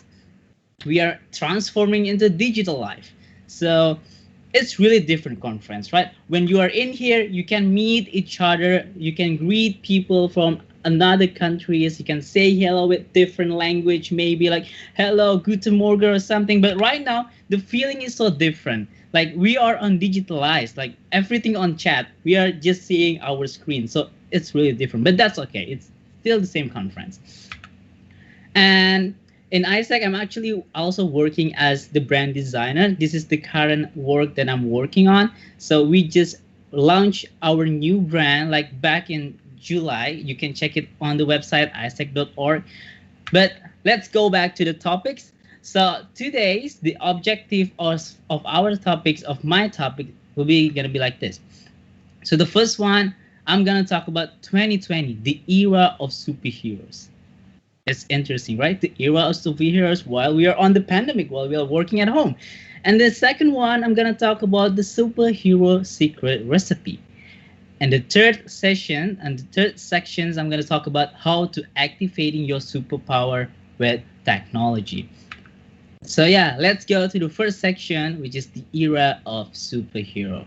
we are transforming into digital life. So it's really different conference, right? When you are in here, you can meet each other, you can greet people from another countries, you can say hello with different language, maybe like hello, guten morgen or something. But right now, the feeling is so different. Like we are on digitalized, like everything on chat. We are just seeing our screen, so it's really different. But that's okay. It's still the same conference. And in Isaac, I'm actually also working as the brand designer. This is the current work that I'm working on. So we just launched our new brand like back in July. You can check it on the website isaac.org. But let's go back to the topics. So today's the objective of our topics, of my topic, will be gonna be like this. So the first one, I'm gonna talk about 2020, the era of superheroes. It's interesting, right? The era of superheroes while we are on the pandemic, while we are working at home. And the second one, I'm gonna talk about the superhero secret recipe. And the third session and the third sections, I'm gonna talk about how to activating your superpower with technology. So yeah, let's go to the first section, which is the era of superhero.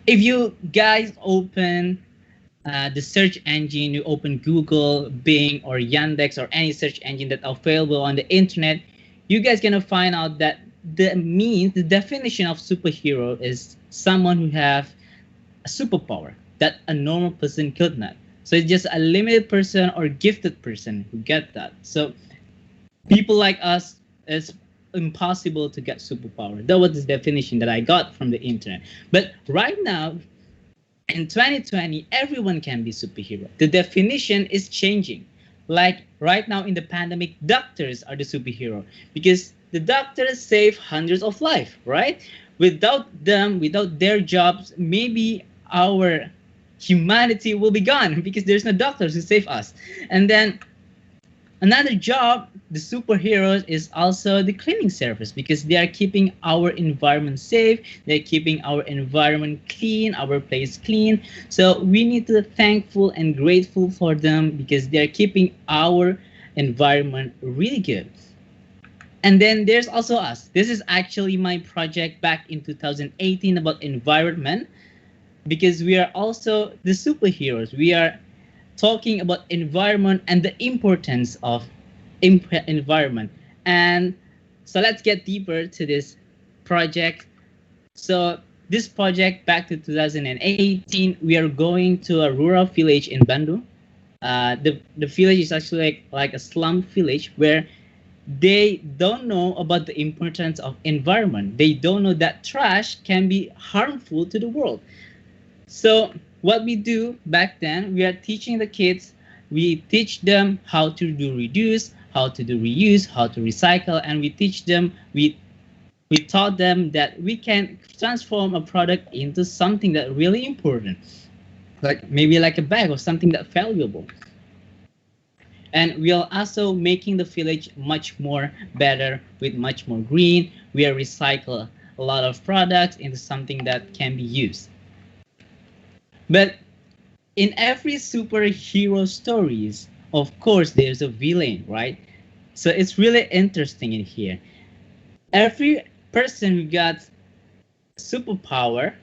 If you guys open the search engine, you open Google, Bing, or Yandex, or any search engine that are available on the internet, you guys gonna find out that the definition of superhero is someone who have a superpower that a normal person could not. So it's just a limited person or gifted person who get that. So people like us, it's impossible to get superpower. That was the definition that I got from the internet. But right now, in 2020, everyone can be superhero. The definition is changing. Like right now in the pandemic, doctors are the superhero because the doctors save hundreds of lives, right? Without them, without their jobs, maybe our humanity will be gone because there's no doctors who save us. And then another job, the superheroes, is also the cleaning service because they are keeping our environment safe, they're keeping our environment clean, our place clean. So we need to be thankful and grateful for them because they're keeping our environment really good. And then there's also us. This is actually my project back in 2018 about environment because we are also the superheroes. We are talking about environment and the importance of environment. And so let's get deeper to this project. So this project back to 2018, we are going to a rural village in Bandung. The village is actually like a slum village where they don't know about the importance of environment. They don't know that trash can be harmful to the world. So what we do back then, we are teaching the kids, we teach them how to do reduce, how to do reuse, how to recycle, and we teach them, we taught them that we can transform a product into something that really important, like maybe like a bag or something that valuable. And we are also making the village much more better with much more green. We are recycle a lot of products into something that can be used. But in every superhero stories, of course, there's a villain, right? So it's really interesting in here. Every person who got superpower,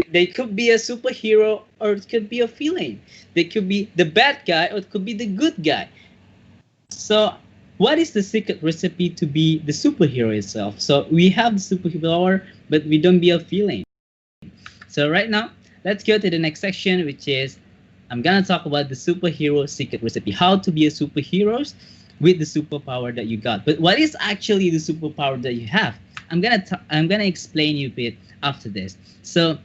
they could be a superhero or it could be a villain. They could be the bad guy or it could be the good guy. So what is the secret recipe to be the superhero itself? So we have the superpower, but we don't be a villain. So right now, let's go to the next section, which is I'm gonna talk about the superhero secret recipe, how to be a superhero with the superpower that you got. But what is actually the superpower that you have? I'm gonna explain you a bit after this. So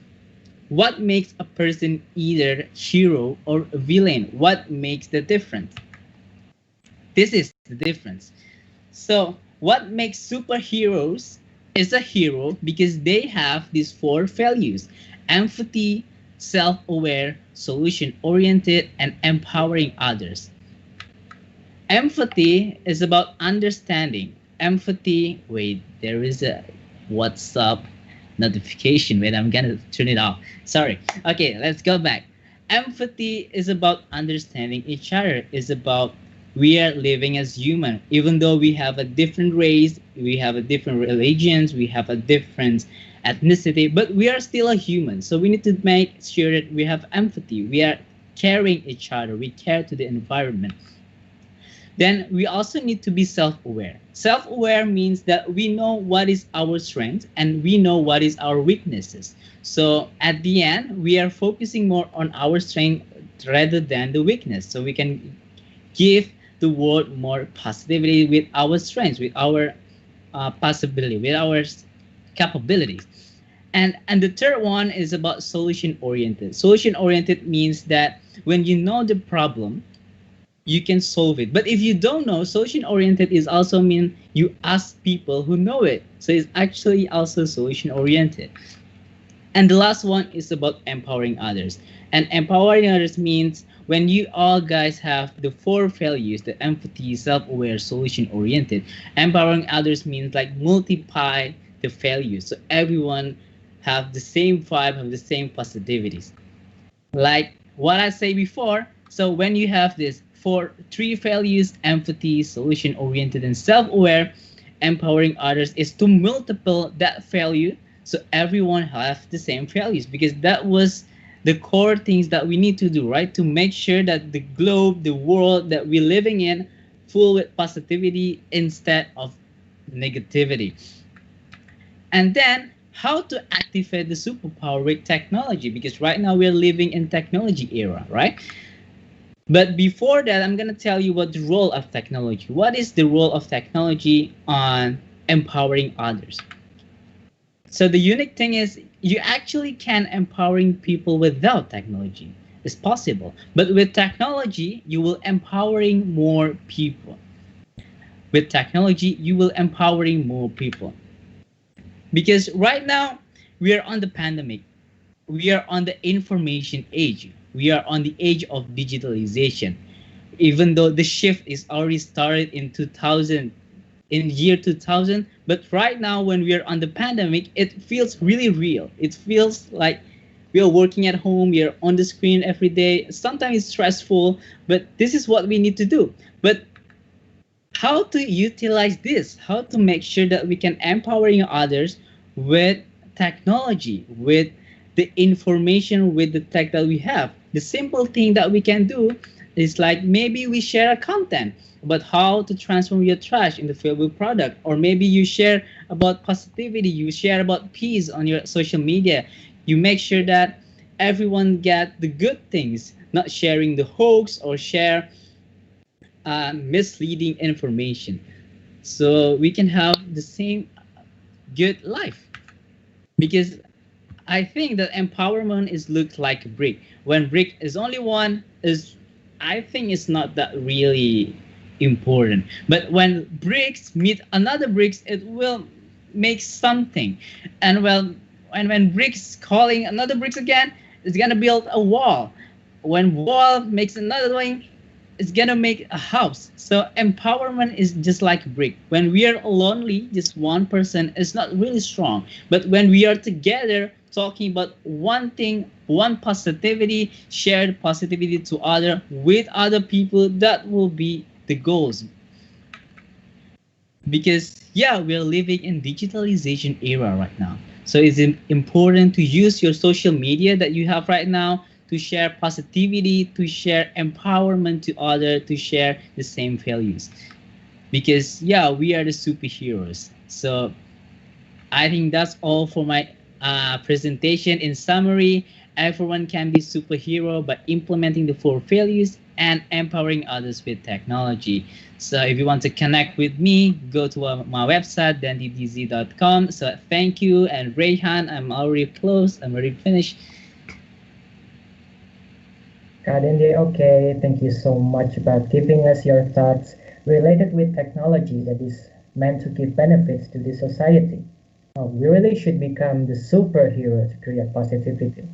what makes a person either hero or a villain? What makes the difference? This is the difference. So what makes superheroes is a hero because they have these four values: empathy, self-aware, solution-oriented, and empowering others. Empathy is about understanding. Empathy, wait, there is a WhatsApp notification. Wait, I'm gonna turn it off. Sorry. Okay, let's go back. Empathy is about understanding each other, is about We are living as human, even though we have a different race, we have a different religions, we have a different ethnicity, but we are still a human. So we need to make sure that we have empathy. We are caring each other. We care to the environment. Then we also need to be self-aware. Self-aware means that we know what is our strength and we know what is our weaknesses. So at the end, we are focusing more on our strength rather than the weakness. So we can give the world more positivity with our strengths, with our possibility, with our capabilities. And the third one is about solution oriented. Solution oriented means that when you know the problem, you can solve it. But if you don't know, solution oriented is also mean you ask people who know it. So it's actually also solution oriented. And the last one is about empowering others. And empowering others means when you all guys have the four values, the empathy, self-aware, solution-oriented, empowering others means like multiply the values. So everyone have the same vibe, have the same positivities. Like what I say before, so when you have this three values, empathy, solution-oriented, and self-aware, empowering others is to multiple that value so everyone have the same values, because that was the core things that we need to do, right? To make sure that the globe, the world that we're living in, full with positivity instead of negativity. And then how to activate the superpower with technology, because right now we're living in technology era, right? But before that, I'm going to tell you what the role of technology. What is the role of technology on empowering others? So the unique thing is you actually can empowering people without technology. It's possible. But with technology, you will empowering more people. With technology, you will empowering more people. Because right now, we are on the pandemic. We are on the information age. We are on the age of digitalization. Even though the shift is already started in 2000, in year 2000, but right now when we are on the pandemic, it feels really real. It feels like we are working at home, we are on the screen every day. Sometimes it's stressful, but this is what we need to do. But how to utilize this, how to make sure that we can empowering others with technology, with the information, with the tech that we have. The simple thing that we can do is like maybe we share a content about how to transform your trash into valuable product, or maybe you share about positivity, you share about peace on your social media. You make sure that everyone get the good things, not sharing the hoax or share misleading information, so we can have the same good life. Because I think that empowerment is looked like a brick. When brick is only one, is I think it's not that really important. But when bricks meet another bricks, it will make something. And well, and when bricks calling another bricks again, it's gonna build a wall. When wall makes another one, it's gonna make a house. So empowerment is just like a brick. When we are lonely, just one person is not really strong. But when we are together, talking about one thing, one positivity, shared positivity to other with other people, that will be the goals. Because yeah, we're living in digitalization era right now. So it's important to use your social media that you have right now to share positivity, to share empowerment to other, to share the same values. Because yeah, we are the superheroes. So I think that's all for my presentation. In summary, everyone can be superhero by implementing the four values and empowering others with technology. So if you want to connect with me, go to my website, dandydz.com. So thank you. And Rayhan, I'm already close. I'm already finished. Kadende, okay, thank you so much about giving us your thoughts related with technology that is meant to give benefits to the society. We really should become the superhero to create positivity.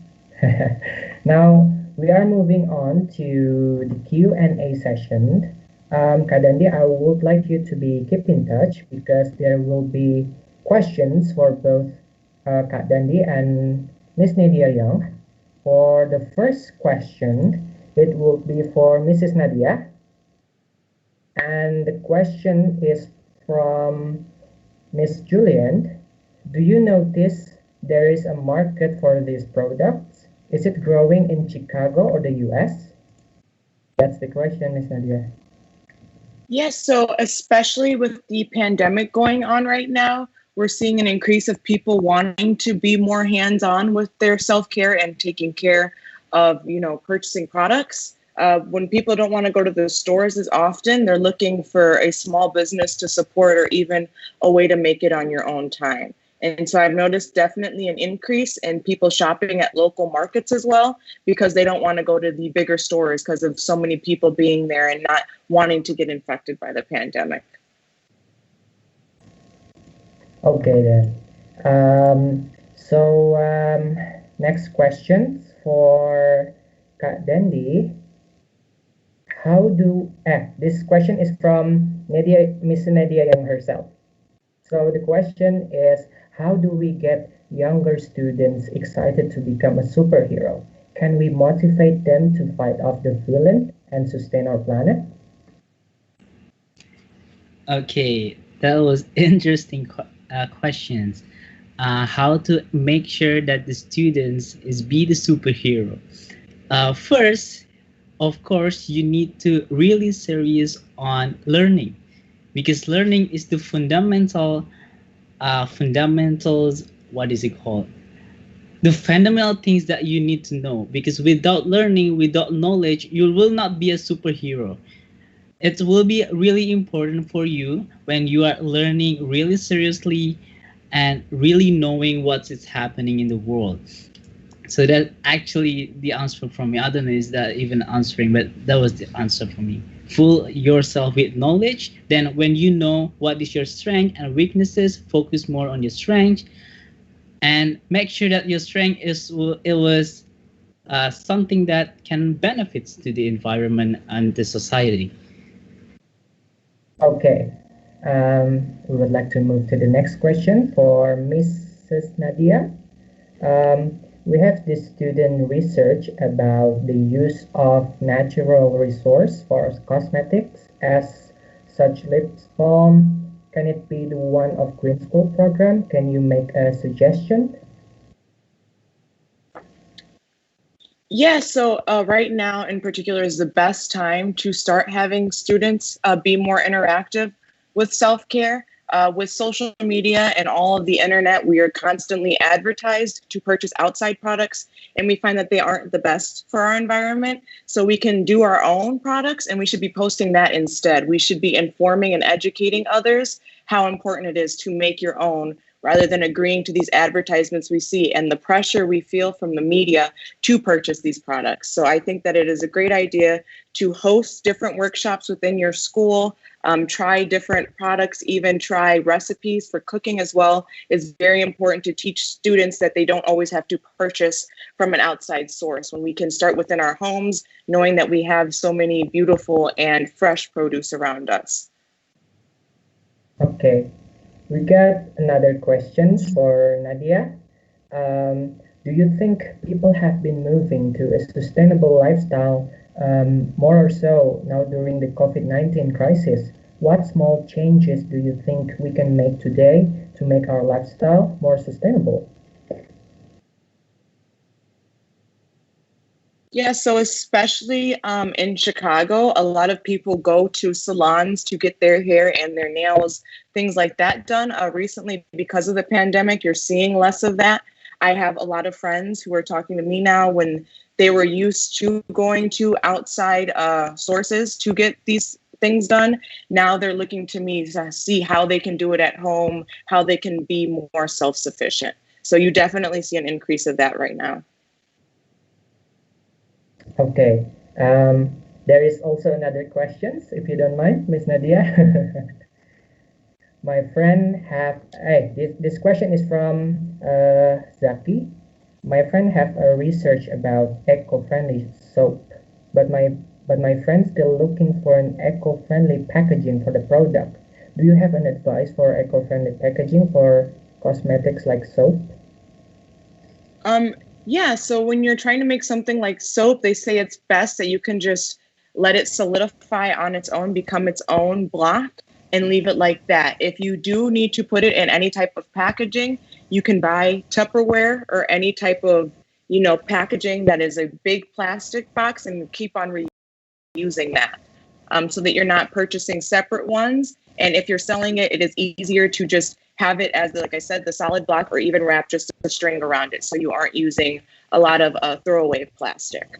Now, we are moving on to the Q&A session. Kadandi, I would like you to be keep in touch because there will be questions for both Kak Dandi and Miss Nadia Young. For the first question, it will be for Mrs. Nadia. And the question is from Miss Julian. Do you notice there is a market for these products? Is it growing in Chicago or the US? That's the question, Miss Nadia. Yes, so especially with the pandemic going on right now, we're seeing an increase of people wanting to be more hands-on with their self-care and taking care of, purchasing products. When people don't want to go to the stores as often, they're looking for a small business to support or even a way to make it on your own time. And so I've noticed definitely an increase in people shopping at local markets as well, because they don't want to go to the bigger stores because of so many people being there and not wanting to get infected by the pandemic. Okay then. Next question for Kak Dendi. This question is from Nadia, Miss Nadia Young herself. So the question is, how do we get younger students excited to become a superhero? Can we motivate them to fight off the villain and sustain our planet? Okay, that was interesting questions. How to make sure that the students is be the superhero. First, of course, you need to really serious on learning, because learning is the fundamentals. What is it called? The fundamental things that you need to know, because without learning, without knowledge, you will not be a superhero. It will be really important for you when you are learning really seriously and really knowing what is happening in the world. So that actually the answer from me. I don't know is that even answering, but that was the answer for me. Fool yourself with knowledge. Then when you know what is your strength and weaknesses, focus more on your strength and make sure that your strength was something that can benefits to the environment and the society. Okay, we would like to move to the next question for Mrs. Nadia. We have this student research about the use of natural resource for cosmetics as such lip balm. Can it be the one of Green School program? Can you make a suggestion? Yeah, so right now in particular is the best time to start having students be more interactive with self-care. With social media and all of the internet, we are constantly advertised to purchase outside products, and we find that they aren't the best for our environment. So we can do our own products, and we should be posting that instead. We should be informing and educating others how important it is to make your own, rather than agreeing to these advertisements we see and the pressure we feel from the media to purchase these products. So I think that it is a great idea to host different workshops within your school, try different products, even try recipes for cooking as well. It's very important to teach students that they don't always have to purchase from an outside source, when we can start within our homes, knowing that we have so many beautiful and fresh produce around us. Okay, we got another question for Nadia. Do you think people have been moving to a sustainable lifestyle more or so now during the COVID-19 crisis? What small changes do you think we can make today to make our lifestyle more sustainable? Yeah, so especially in Chicago, a lot of people go to salons to get their hair and their nails, things like that done. Recently, because of the pandemic, you're seeing less of that. I have a lot of friends who are talking to me now when they were used to going to outside sources to get these things done. Now they're looking to me to see how they can do it at home, how they can be more self-sufficient. So you definitely see an increase of that right now. Okay. There is also another question, if you don't mind, Miss Nadia. My friend this question is from Zaki. My friend have a research about eco-friendly soap, but my friend still looking for an eco-friendly packaging for the product. Do you have an advice for eco-friendly packaging for cosmetics like soap? Yeah, so when you're trying to make something like soap, they say it's best that you can just let it solidify on its own, become its own block, and leave it like that. If you do need to put it in any type of packaging, you can buy Tupperware or any type of, packaging that is a big plastic box and keep on reusing that, so that you're not purchasing separate ones. And if you're selling it, it is easier to just have it as, like I said, the solid block, or even wrap just a string around it, so you aren't using a lot of throwaway plastic.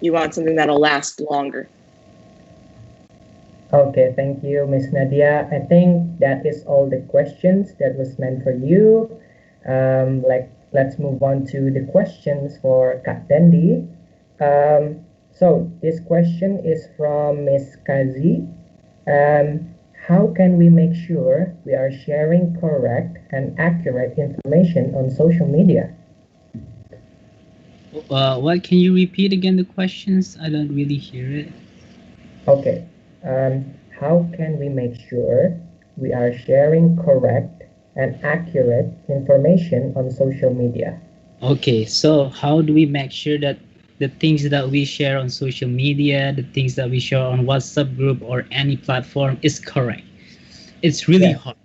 You want something that'll last longer. Okay, thank you, Miss Nadia. I think that is all the questions that was meant for you. Let's move on to the questions for Kak Dendi. So this question is from Miss Kazi. How can we make sure we are sharing correct and accurate information on social media? What can you repeat again the questions? I don't really hear it. Okay. How can we make sure we are sharing correct and accurate information on social media? Okay, so how do we make sure that the things that we share on social media, the things that we share on WhatsApp group or any platform is correct? It's really hard.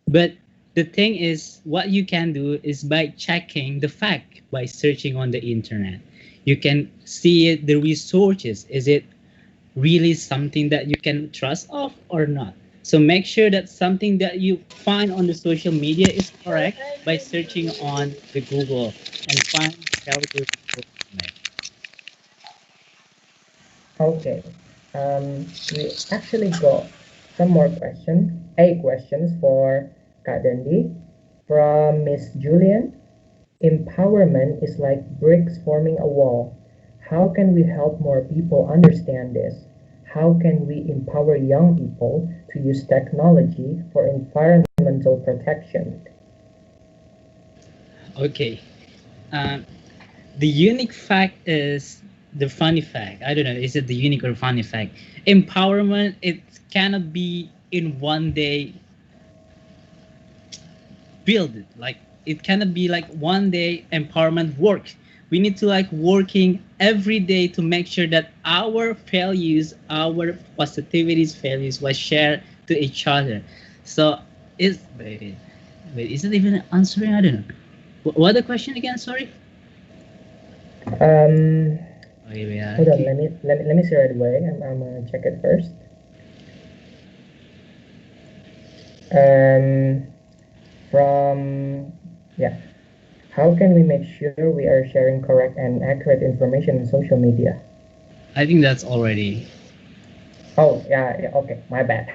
But the thing is, what you can do is by checking the fact, by searching on the internet. You can see the resources. Is it really something that you can trust of or not? So make sure that something that you find on the social media is correct by searching on the Google and find valuable resources on it. Okay. We actually got some more questions for Kak Dendi from Miss Julian. Empowerment is like bricks forming a wall. How can we help more people understand this? How can we empower young people to use technology for environmental protection? Okay. The unique fact is the funny fact. I don't know, is it the unique or funny fact? Empowerment, it cannot be in one day build it. Like it cannot be like one day empowerment work. We need to like working every day to make sure that our values, our positivities, values was shared to each other. So wait, is it even answering? I don't know. What the question again? Sorry. Hold on. Let me see right away. I'm gonna check it first. How can we make sure we are sharing correct and accurate information on social media? I think that's already. Oh, yeah, okay, my bad.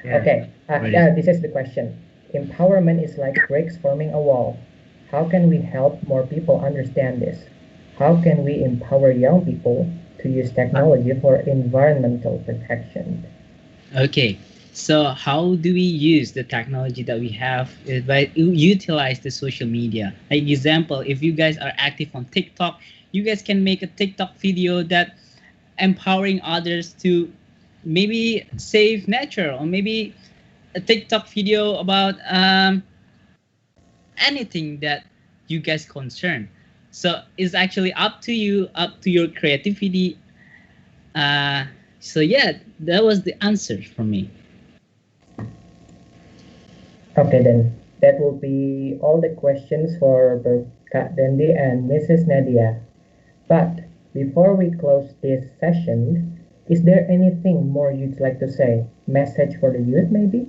Okay, this is the question. Empowerment is like bricks forming a wall. How can we help more people understand this? How can we empower young people to use technology for environmental protection? Okay, so how do we use the technology that we have by utilize the social media? Like example, if you guys are active on TikTok, you guys can make a TikTok video that empowering others to maybe save nature, or maybe a TikTok video about anything that you guys concern. So it's actually up to you, up to your creativity. So yeah, that was the answer for me. Okay, then that will be all the questions for both Kak Dendi and Mrs. Nadia. But before we close this session, is there anything more you'd like to say? Message for the youth, maybe?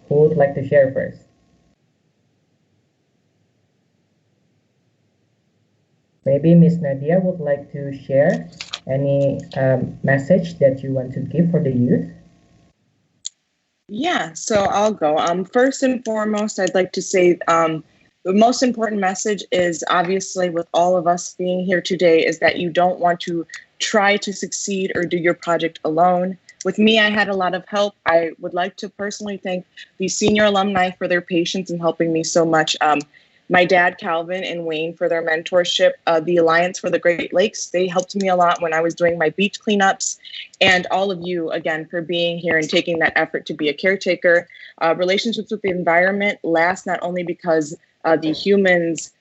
Who would like to share first? Maybe Miss Nadia would like to share any message that you want to give for the youth? Yeah, so I'll go. First and foremost, I'd like to say the most important message is obviously with all of us being here today is that you don't want to try to succeed or do your project alone. With me, I had a lot of help. I would like to personally thank the senior alumni for their patience in helping me so much. My dad, Calvin, and Wayne for their mentorship. The Alliance for the Great Lakes, they helped me a lot when I was doing my beach cleanups. And all of you, again, for being here and taking that effort to be a caretaker. Relationships with the environment last not only because the humans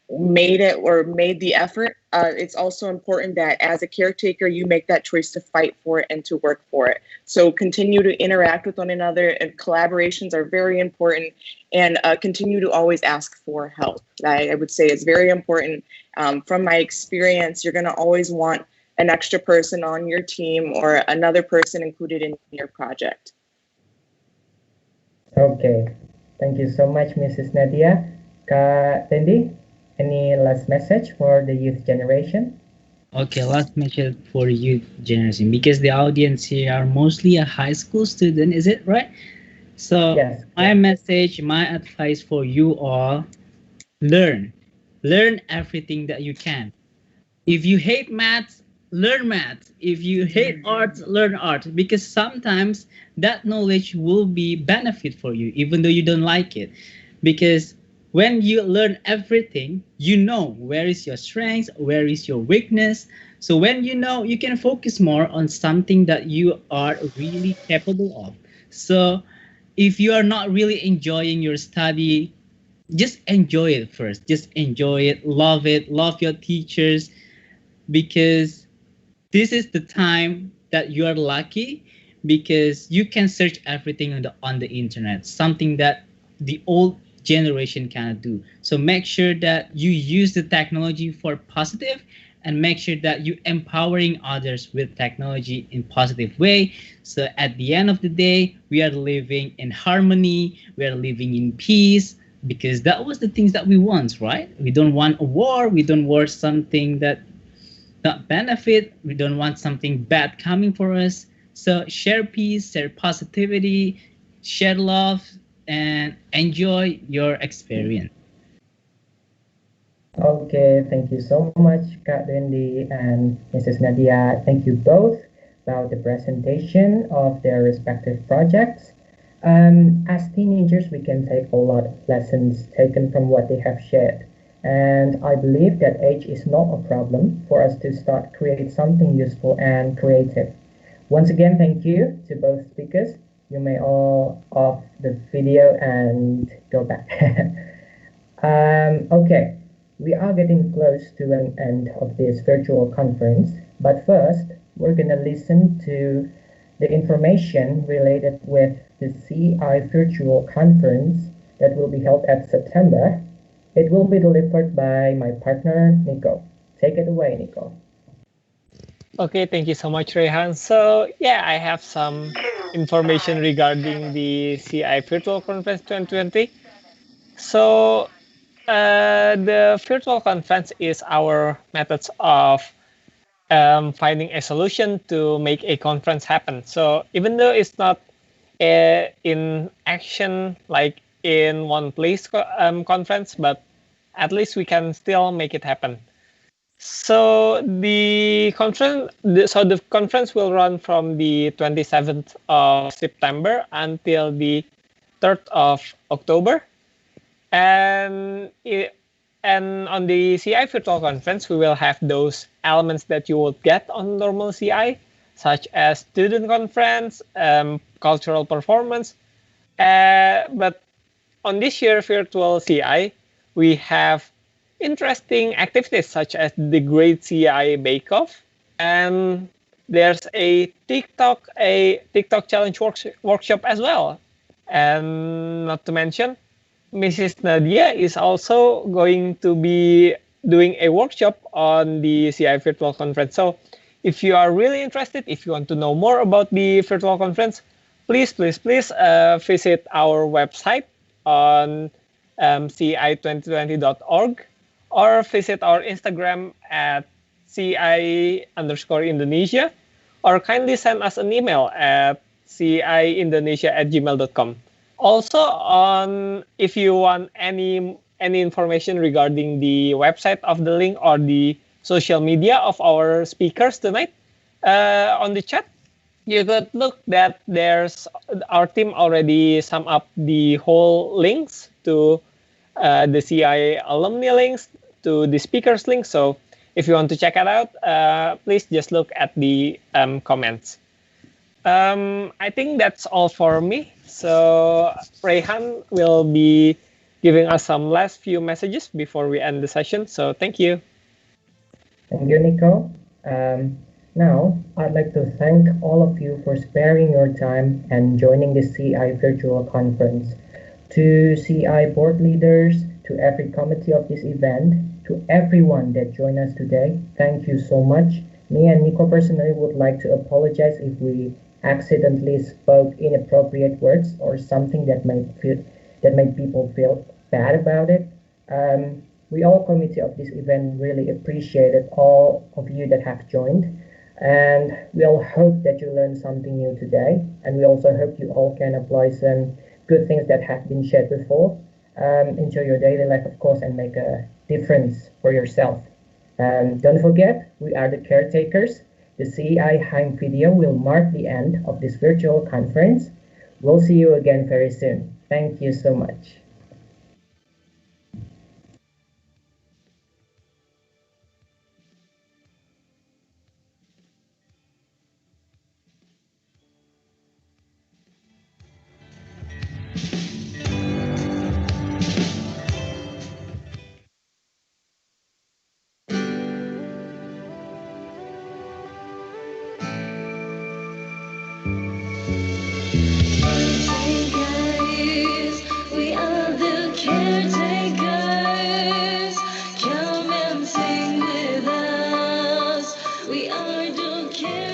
made it or made the effort, it's also important that as a caretaker, you make that choice to fight for it and to work for it. So continue to interact with one another, and collaborations are very important, and continue to always ask for help. I would say it's very important. From my experience, you're going to always want an extra person on your team or another person included in your project. Okay, thank you so much, Mrs. Nadia. Kak Tendi, any last message for the youth generation? Okay, last message for youth generation, because the audience here are mostly a high school student, is it right? So Yes. my message, my advice for you all: learn everything that you can. If you hate maths, learn maths. If you hate arts, learn art, because sometimes that knowledge will be benefit for you even though you don't like it. Because when you learn everything, you know where is your strength, where is your weakness. So when you know, you can focus more on something that you are really capable of. So if you are not really enjoying your study, just enjoy it first. Just enjoy it, love your teachers, because this is the time that you are lucky, because you can search everything on the internet, something that the old generation cannot do. So make sure that you use the technology for positive, and make sure that you empowering others with technology in positive way. So at the end of the day, we are living in harmony, we are living in peace, because that was the things that we want, right? We don't want a war, we don't want something that not benefit. We don't want something bad coming for us. So share peace, share positivity, share love, and enjoy your experience. Okay, thank you so much, Kak Dendi and Mrs. Nadia. Thank you both about the presentation of their respective projects. As teenagers, we can take a lot of lessons taken from what they have shared. And I believe that age is not a problem for us to start create something useful and creative. Once again, thank you to both speakers. You may all off the video and go back. Okay, we are getting close to an end of this virtual conference, but first, we're gonna listen to the information related with the CI virtual conference that will be held at September. It will be delivered by my partner, Nico. Take it away, Nico. Okay, thank you so much, Rehan. So yeah, I have some information regarding the CI Virtual Conference 2020. So the virtual conference is our methods of finding a solution to make a conference happen. So even though it's not in action like in one place conference, but at least we can still make it happen. So the conference will run from the 27th of September until the 3rd of October. And on the CI virtual conference, we will have those elements that you would get on normal CI, such as student conference, cultural performance. But on this year virtual CI, we have interesting activities such as the Great CI Bake Off, and there's a TikTok challenge workshop as well. And not to mention, Mrs. Nadia is also going to be doing a workshop on the CI virtual conference. So if you are really interested, if you want to know more about the virtual conference, please visit our website on ci2020.org, or visit our Instagram at ci_Indonesia, or kindly send us an email at ciindonesia@gmail.com. Also, if you want any information regarding the website of the link or the social media of our speakers tonight, on the chat, you could look that there's our team already sum up the whole links to the CI alumni links, to the speakers links. So if you want to check it out, please just look at the comments. I think that's all for me. So Rehan will be giving us some last few messages before we end the session. So thank you. Thank you, Nico. Now, I'd like to thank all of you for sparing your time and joining the CI virtual conference. To CI board leaders, to every committee of this event, to everyone that joined us today, thank you so much. Me and Nico personally would like to apologize if we accidentally spoke inappropriate words or something that made people feel bad about it. We all committee of this event really appreciated all of you that have joined, and we all hope that you learned something new today, and we also hope you all can apply some good things that have been shared before into your daily life, of course, and make a difference for yourself. Don't forget, we are the caretakers. The CEI Heim video will mark the end of this virtual conference. We'll see you again very soon. Thank you so much. We are the caretakers. Come and sing with us. We are the caretakers.